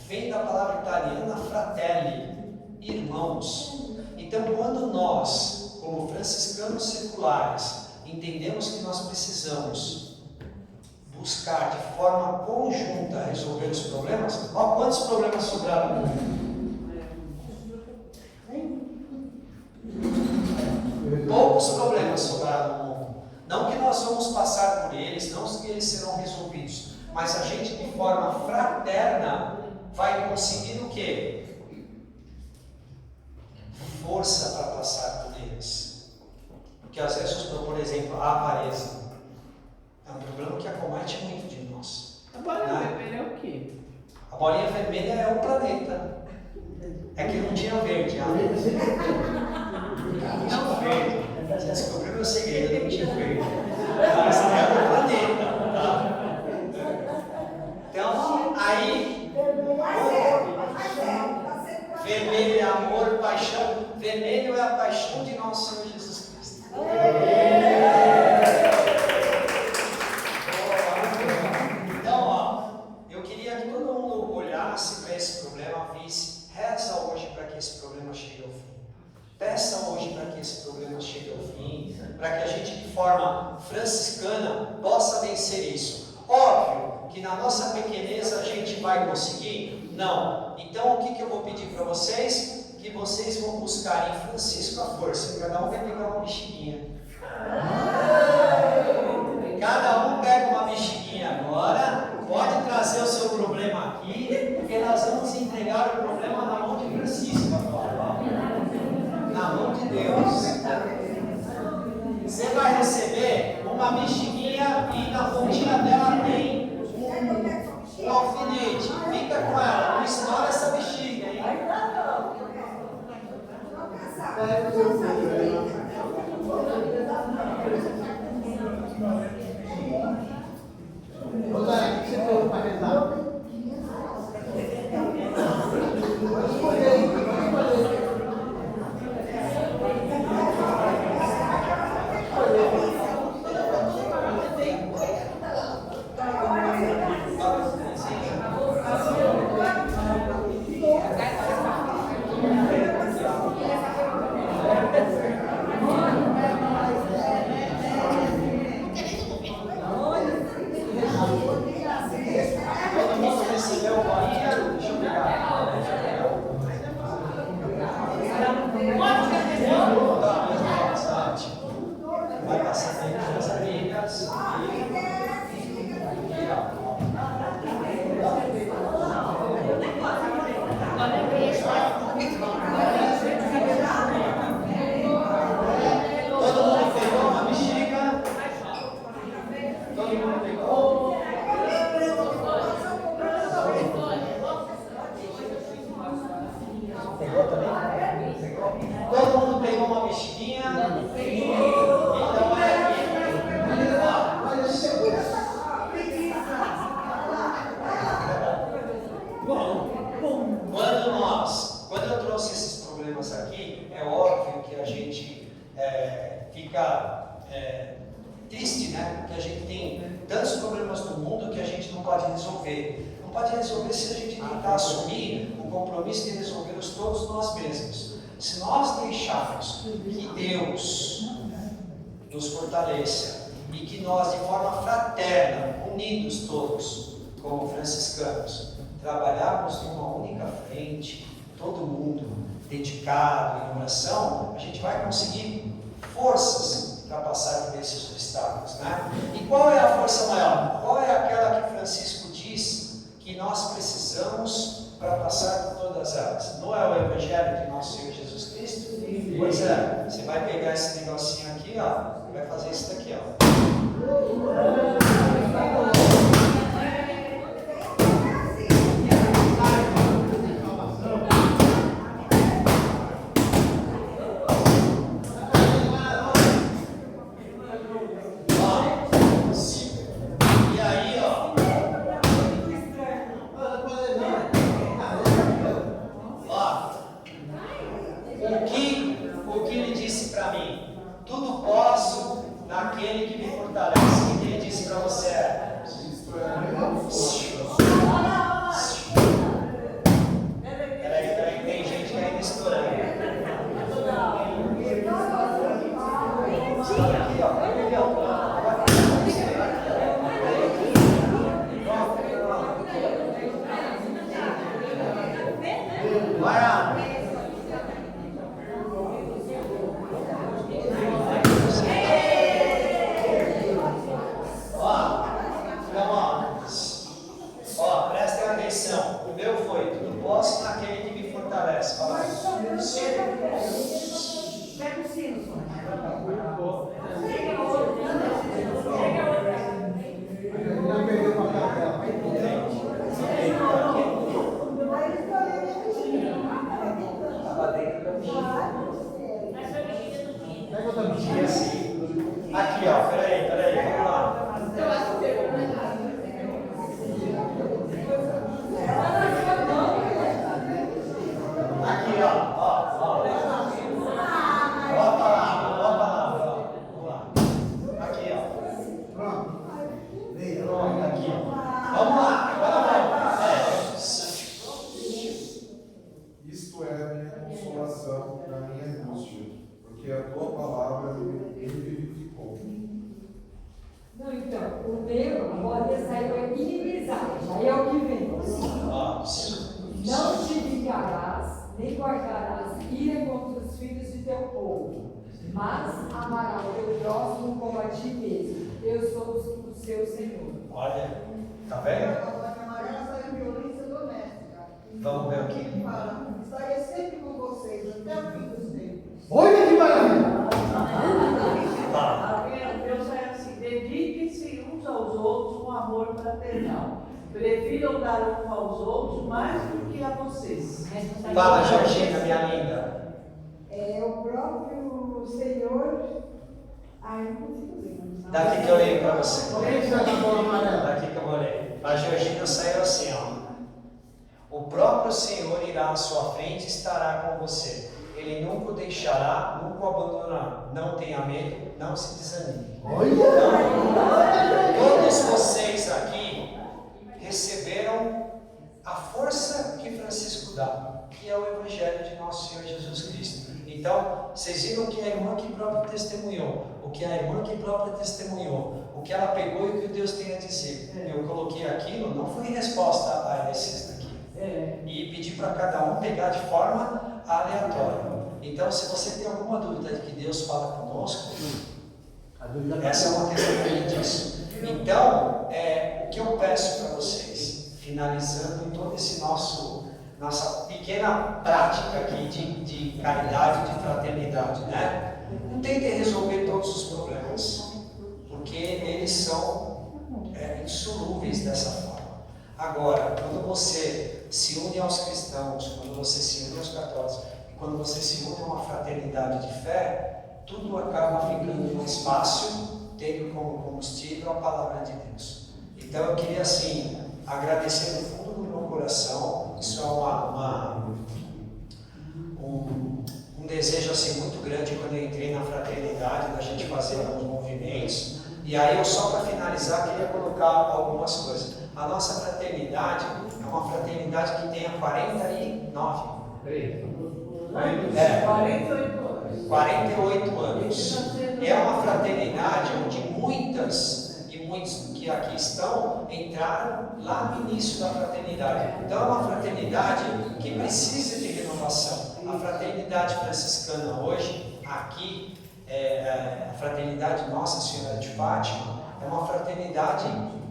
vem da palavra italiana fratelli, irmãos. Então, quando nós, como franciscanos seculares, entendemos que nós precisamos buscar de forma conjunta resolver os problemas, olha quantos problemas sobraram no mundo. Poucos problemas sobraram no mundo. Não que nós vamos passar por eles, não que eles serão resolvidos, mas a gente de forma fraterna vai conseguir o quê? Força para passar por eles. Porque às vezes, por exemplo, a avareza é um problema que acomete muito de nós. A bolinha vermelha é o quê? A bolinha vermelha é o planeta. É que não tinha verde. Não tinha verde. Você descobriu meu segredo, não tinha verde. Mas é o planeta. Tá? Então, aí, vermelho é amor, paixão. Vermelho é a paixão de nosso Senhor Jesus Cristo. Então, eu para que a gente, de forma franciscana, possa vencer isso. Óbvio que na nossa pequeneza a gente vai conseguir? Não. Então, o que eu vou pedir para vocês? Que vocês vão buscar em Francisco a força. Cada um vai pegar uma bexiguinha. Cada um pega uma bexiguinha agora. Pode trazer o seu problema aqui, porque nós vamos entregar o problema na mão de Francisco agora. Na mão de Deus. Você vai receber uma bexiguinha e na pontinha dela tem um alfinete. Fica com ela, não estoura essa bexiga, hein? Ô, Dani, o que você falou para rezar? Pode escolher aí, pode escolher. Todo mundo recebeu o bolinha? Deixa eu pegar. Vai passar bem com as amigas. Todo mundo pegou uma bexiga? Todo mundo pegou? Pegou também? Todo mundo pegou uma bexiguinha? Então quando eu trouxe esses problemas aqui, é óbvio que a gente fica triste, né? Porque a gente tem tantos problemas no mundo que a gente não pode resolver. Não pode resolver se a gente tentar assumir o compromisso de resolvê-los todos nós mesmos. Se nós deixarmos que Deus nos fortaleça e que nós, de forma fraterna, unidos todos, como franciscanos, trabalharmos em uma única frente, todo mundo dedicado em oração, a gente vai conseguir forças para passar por esses obstáculos, né? E qual é a força maior? Qual é aquela que Francisco diz que nós precisamos para passar por todas elas? Não é o Evangelho de nosso Senhor Jesus Cristo? Pois é, você vai pegar esse negocinho aqui, ó, e vai fazer isso daqui, ó. O que ele disse para mim? Tudo posso nem guardarás ira contra os filhos de teu povo, mas amarás o teu próximo como a ti mesmo. Eu sou o seu Senhor. Olha, tá vendo? A amarela saiu violência doméstica. Vamos ver aqui. Ele fala, estarei sempre com vocês até o fim dos tempos. Olha que maravilha! Fala. Deus é assim: dediquem-se uns aos outros com amor fraternal. Prefiram dar um aos outros mais do que a vocês. Fala, Georgina, minha linda. É o próprio Senhor. Ai, não consigo ler. Daqui que eu leio para você. Deixa na bola amarela. Daqui que eu vou ler. A Georgina saiu assim, ó. O próprio Senhor irá à sua frente e estará com você. Ele nunca o deixará, nunca o abandonará. Não tenha medo, não se desanime. Todos vocês aqui receberam a força que Francisco dá, que é o Evangelho de nosso Senhor Jesus Cristo. Então, vocês viram que a irmã que própria testemunhou, o que a irmã que própria testemunhou, o que ela pegou e o que Deus tem a dizer. Eu coloquei aquilo, não foi em resposta a esses daqui. E pedi para cada um pegar de forma aleatória. Então, se você tem alguma dúvida de que Deus fala conosco, essa é uma testemunha disso. Então, o que eu peço para vocês, finalizando todo esse nossa pequena prática aqui de caridade, de fraternidade, né? Não tentem resolver todos os problemas, porque eles são insolúveis dessa forma. Agora, quando você se une aos cristãos, quando você se une aos católicos, e quando você se une a uma fraternidade de fé, tudo acaba ficando mais fácil, tendo como combustível a palavra de Deus. Então eu queria assim, agradecer do fundo do meu coração, isso é um desejo assim muito grande quando eu entrei na fraternidade, da gente fazer alguns movimentos. E aí eu só para finalizar queria colocar algumas coisas. A nossa fraternidade é uma fraternidade que tem 49. 48 anos. E é uma fraternidade onde muitos que aqui estão entraram lá no início da fraternidade. Então é uma fraternidade que precisa de renovação. A fraternidade franciscana hoje, aqui, a fraternidade Nossa Senhora de Fátima, é uma fraternidade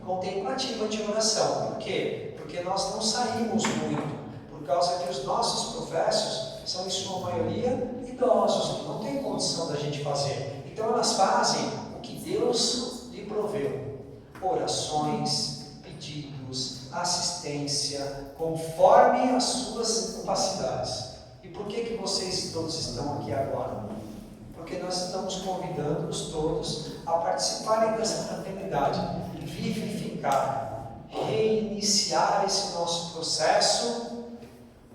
contemplativa de oração. Por quê? Porque nós não saímos muito, por causa que os nossos professos são em sua maioria idosos, que não tem condição da gente fazer. Então elas fazem o que Deus lhe proveu: orações, pedidos, assistência, conforme as suas capacidades. E por que vocês todos estão aqui agora? Porque nós estamos convidando-os todos a participarem dessa fraternidade, vivificar, reiniciar esse nosso processo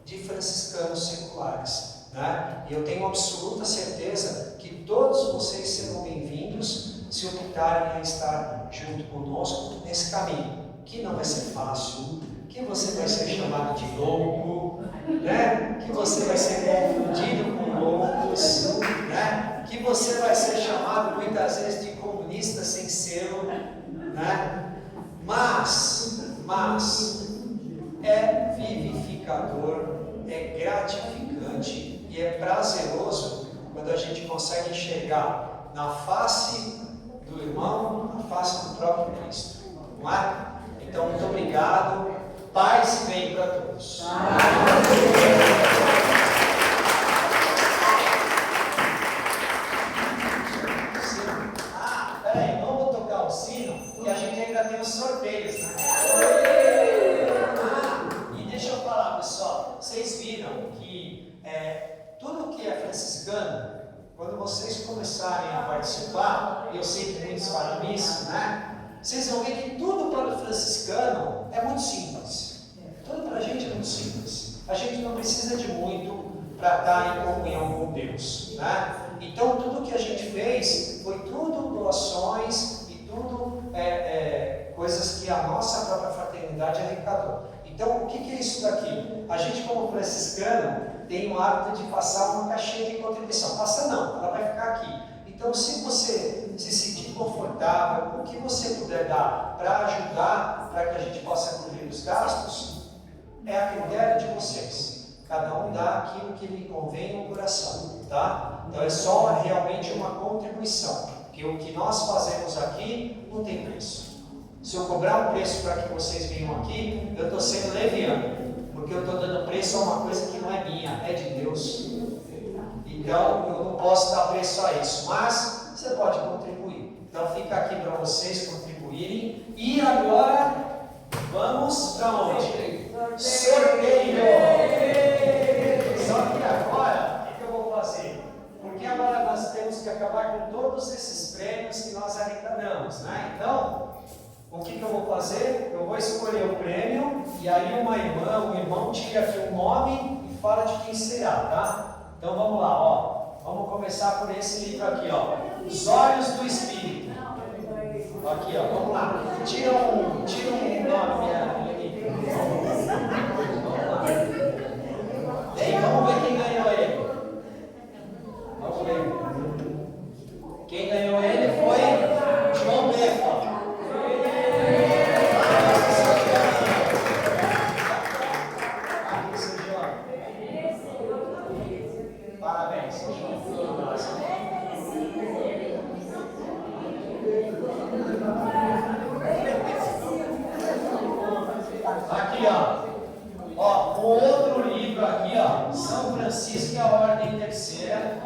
de franciscanos seculares, né? E eu tenho absoluta certeza que todos vocês serão bem-vindos se optarem a estar junto conosco nesse caminho, que não vai ser fácil, que você vai ser chamado de louco, né? Que você vai ser confundido com loucos, né? Que você vai ser chamado muitas vezes de comunista sem ser, né? Mas é vivificador, é gratificante e é prazeroso quando a gente consegue enxergar na face do irmão, na face do próprio Cristo, não é? Então, muito obrigado, paz e bem para todos. Peraí, vamos tocar o sino, que a gente ainda tem os sorteios, né? E deixa eu falar, pessoal, vocês viram que tudo que é franciscano, quando vocês começarem a participar, e eu sei que muitos falam isso, né? Vocês vão ver que tudo para o franciscano é muito simples. Tudo para a gente é muito simples. A gente não precisa de muito para estar em comunhão com Deus, né? Então tudo que a gente fez foi tudo doações e tudo coisas que a nossa própria fraternidade arrecadou. Então o que é isso daqui? A gente como franciscano tem o hábito de passar uma caixinha de contribuição. Passa não, ela vai ficar aqui. Então se você se sentir confortável, o que você puder dar para ajudar, para que a gente possa cobrir os gastos, é a critério de vocês. cada um dá aquilo que lhe convém no coração, tá? Então é só realmente uma contribuição, que o que nós fazemos aqui não tem preço. Se eu cobrar um preço para que vocês venham aqui, eu estou sendo leviano, porque eu estou dando preço a uma coisa que não é minha, é de Deus. Então eu não posso dar preço a isso, mas você pode contribuir. Então fica aqui para vocês contribuírem. E agora vamos para onde? Sorteio! Só que agora, o que eu vou fazer? Porque agora nós temos que acabar com todos esses prêmios que nós arrecadamos, né? Então, o que eu vou fazer? Eu vou escolher o prêmio e aí uma irmã, um irmão tira aqui o nome e fala de quem será, tá? Então vamos lá, ó. Vamos começar por esse livro aqui, ó. Os Olhos do Espírito. Aqui, ó. Vamos lá. Tira um nome, minha amiga. Vamos ver quem ganhou ele. Vamos ver. Quem ganhou ele foi João Befa. Parabéns. Aqui, ó, o outro livro aqui, ó, São Francisco e a Ordem Terceira.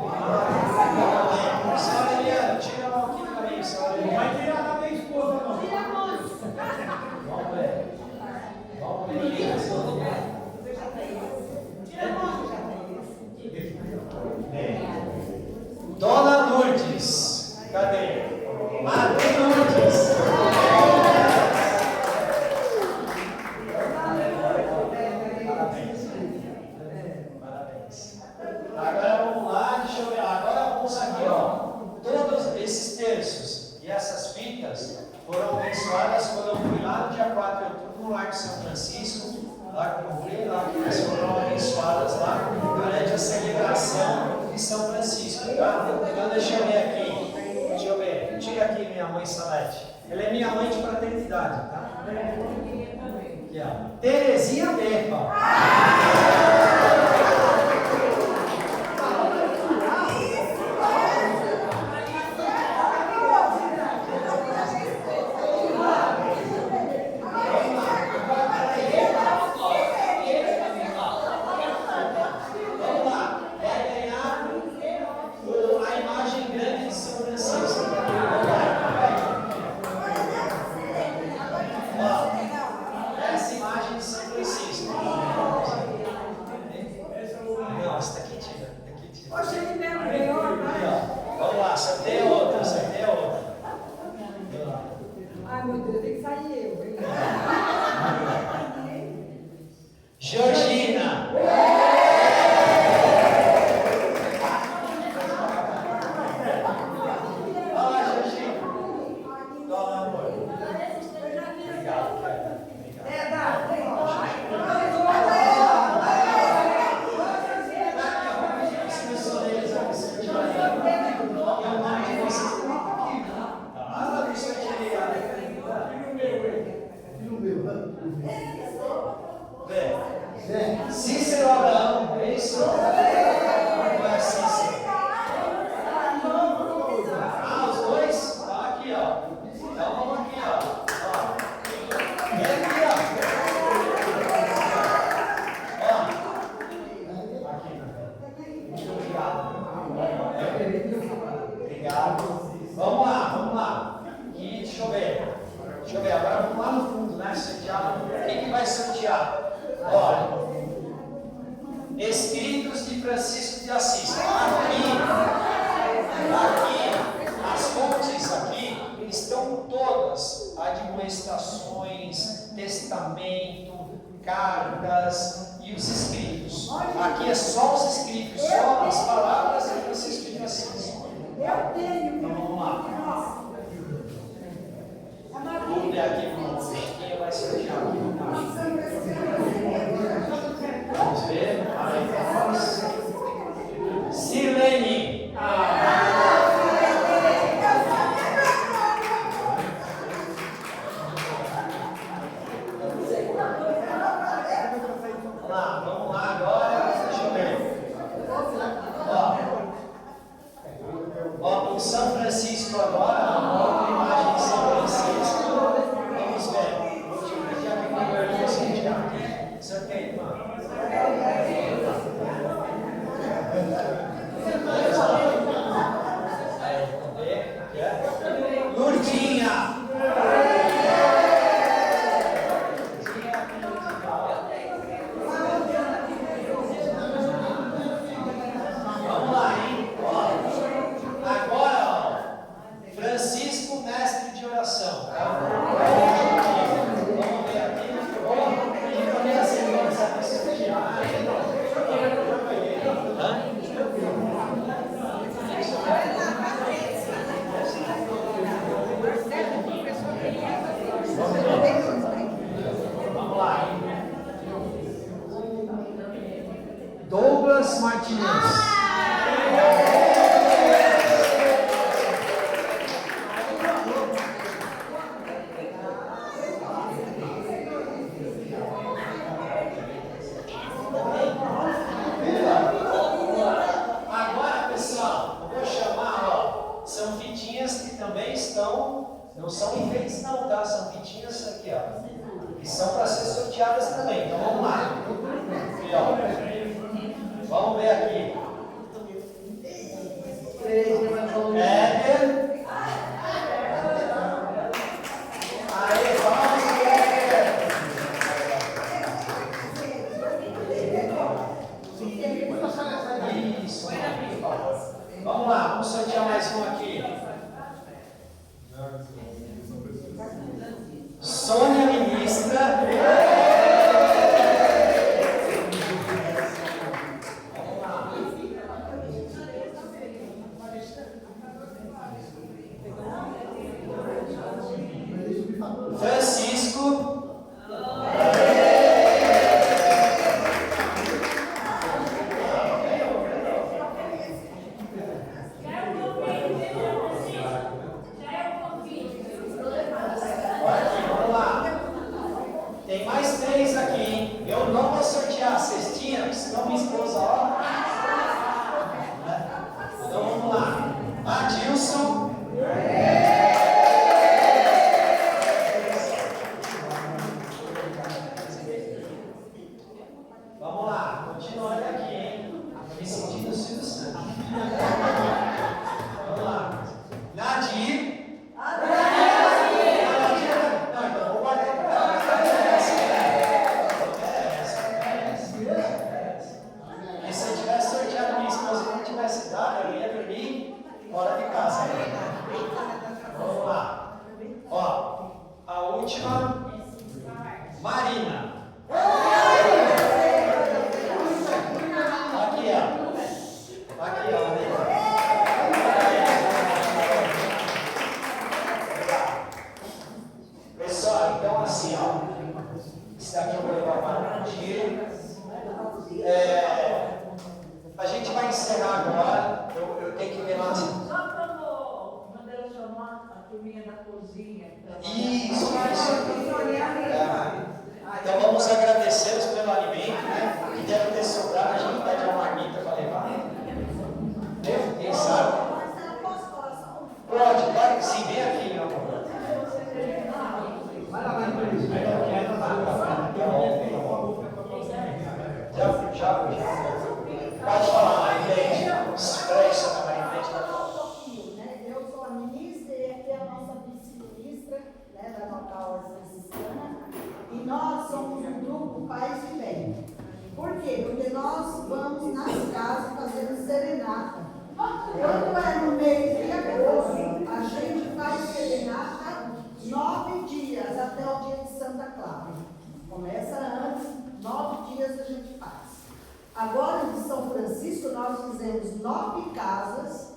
Senhora Eliana, tira a mão aqui para mim, senhora Eliana. Vai tirar da minha esposa, não. Vamos ver. Vamos ver. Dona Lourdes, cadê? Madre Lourdes. Parabéns. Agora vamos lá, deixa eu ver. Agora vamos aqui, ó. Todos esses terços e essas fitas foram abençoadas quando eu fui lá no dia 4 de outubro no Largo São Francisco. Lá que eu fui, lá que elas foram abençoadas lá durante a celebração de São Francisco, tá? Então deixa eu ver aqui, deixa eu ver, tira aqui minha mãe Salete, ela é minha mãe de fraternidade, tá? Aqui, ó. Terezinha Befa. Ai, meu Deus, tem que sair eu, hein? Georgina. Olá, Georgina. Toma, amor. Obrigado, cara. Cícero Abraão, é isso? Não é Cícero? Ah, os dois? Tá aqui, ó. Então vamos aqui, ó. Vem aqui, ó. Aqui. Muito obrigado. Obrigado. Vamos lá. E deixa eu ver. Agora vamos lá no fundo, né? Sortear. Quem que vai sortear? Olha. Escritos de Francisco de Assis. Aqui, as fontes aqui estão todas: admoestações, testamento, cartas e os escritos. Aqui é só os escritos, só as palavras de Francisco de Assis. Então vamos lá. Vamos ver aqui quem vai sortear aqui. Vamos ver. Silene. Vamos lá agora. Douglas Martinez. Agora, pessoal, eu vou chamar, ó, são fitinhas que também estão, não são enfeites não, tá? São fitinhas aqui, ó, que são para ser sorteadas também. Então vamos lá. Aqui, ó. Vamos ver aqui. Éder. Aê, vamos, Éder. Isso. Vamos lá, vamos sortear mais um aqui. Sônia Ministra. Francisco. Vamos lá. Tem mais 3 aqui, hein? Eu não vou sortear a cestinha, senão minha esposa, ó. Então vamos lá. Adilson. Vamos lá, continuando aqui, hein? Tô me sentindo Silvio Santos. Vamos lá. Nadir. Não, então vou guardar para ela. E se eu tivesse sorteado minha esposa e não tivesse dado, eu ia dormir fora de casa. Vamos lá. Ó, a última. Marina. Aqui, ó. Aqui, ó. Pessoal, então assim, ó. Esse daqui eu vou levar para o dia. A gente vai encerrar agora. Eu tenho que ver lá. Só quando mandei eu chamar a turminha da cozinha. Isso. Então vamos agradecê-los pelo alimento, né? Que deve ter sobrado, a gente pede uma marmita para levar. Quem sabe? Pode, claro que sim, vem aqui, meu amor. Vai lá, vai lá. Já. Pode falar, entende? Espera aí, só para em frente. Eu sou a ministra e aqui é a nossa vice-ministra, né, da nossa ordem franciscana. E nós somos um grupo Paz e Bem. Por quê? Porque nós vamos nas casas fazendo serenata. Quando é no mês de agosto, a gente faz serenata 9 dias, até o dia de Santa Clara. Começa antes, 9 dias a gente faz. Agora, de São Francisco, nós fizemos 9 casas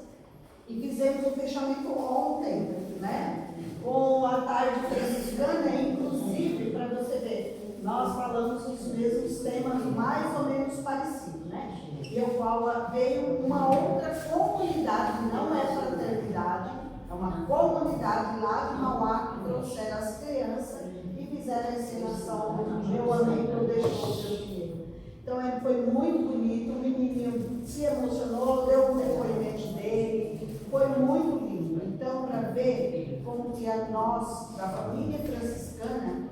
e fizemos o fechamento ontem, né? Com a tarde franciscana, inclusive, para você ver, nós falamos os mesmos temas mais ou menos parecidos, né? E eu falo, veio uma outra comunidade, não é fraternidade, é uma comunidade lá de Mauá que trouxeram as crianças e fizeram a encenação do Meu Amigo Deixou o Seu Dinheiro. Então foi muito bonito, o menininho se emocionou, deu um depoimento dele, foi muito lindo. Então, para ver como que nós, da família franciscana,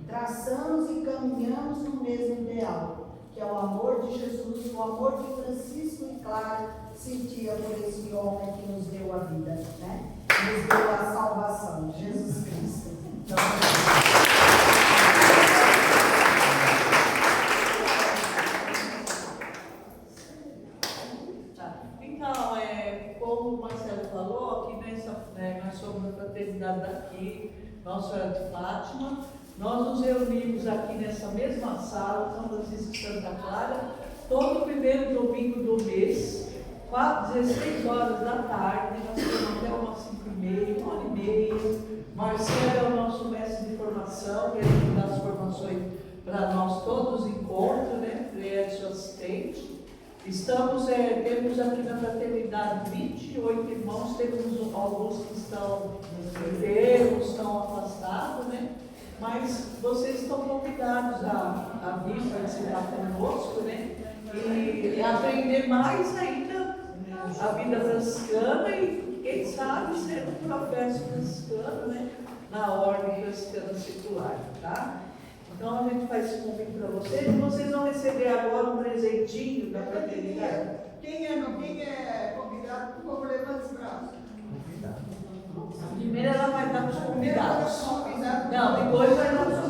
traçamos e caminhamos no mesmo ideal, que é o amor de Jesus, o amor que Francisco e Clara sentia por esse homem que nos deu a vida, né? Nos deu a salvação, Jesus Cristo. Então, como o Marcelo falou, aqui nós somos a fraternidade daqui, Nossa Senhora de Fátima. Nós nos reunimos aqui nessa mesma sala, São Francisco de Santa Clara, todo primeiro domingo do mês, 16 horas da tarde, nós temos até umas 5h30, 1h30. Marcelo é o nosso mestre de formação, que ele dá as formações para nós todos os encontros, né? Ele é seu assistente. Temos aqui na fraternidade 28 irmãos, temos alguns que estão enfermos, estão afastados, né? Mas vocês estão convidados a vir participar conosco, né? E aprender mais ainda a vida franciscana e, quem sabe, ser um profeta franciscano, né? Na ordem franciscana secular, tá? Então a gente faz esse convite para vocês e vocês vão receber agora um presentinho da fraternidade. Quem é convidado, por favor, levante os braços. Primeiro ela vai dar para os convidados. Convidado. Não, depois vai dar para os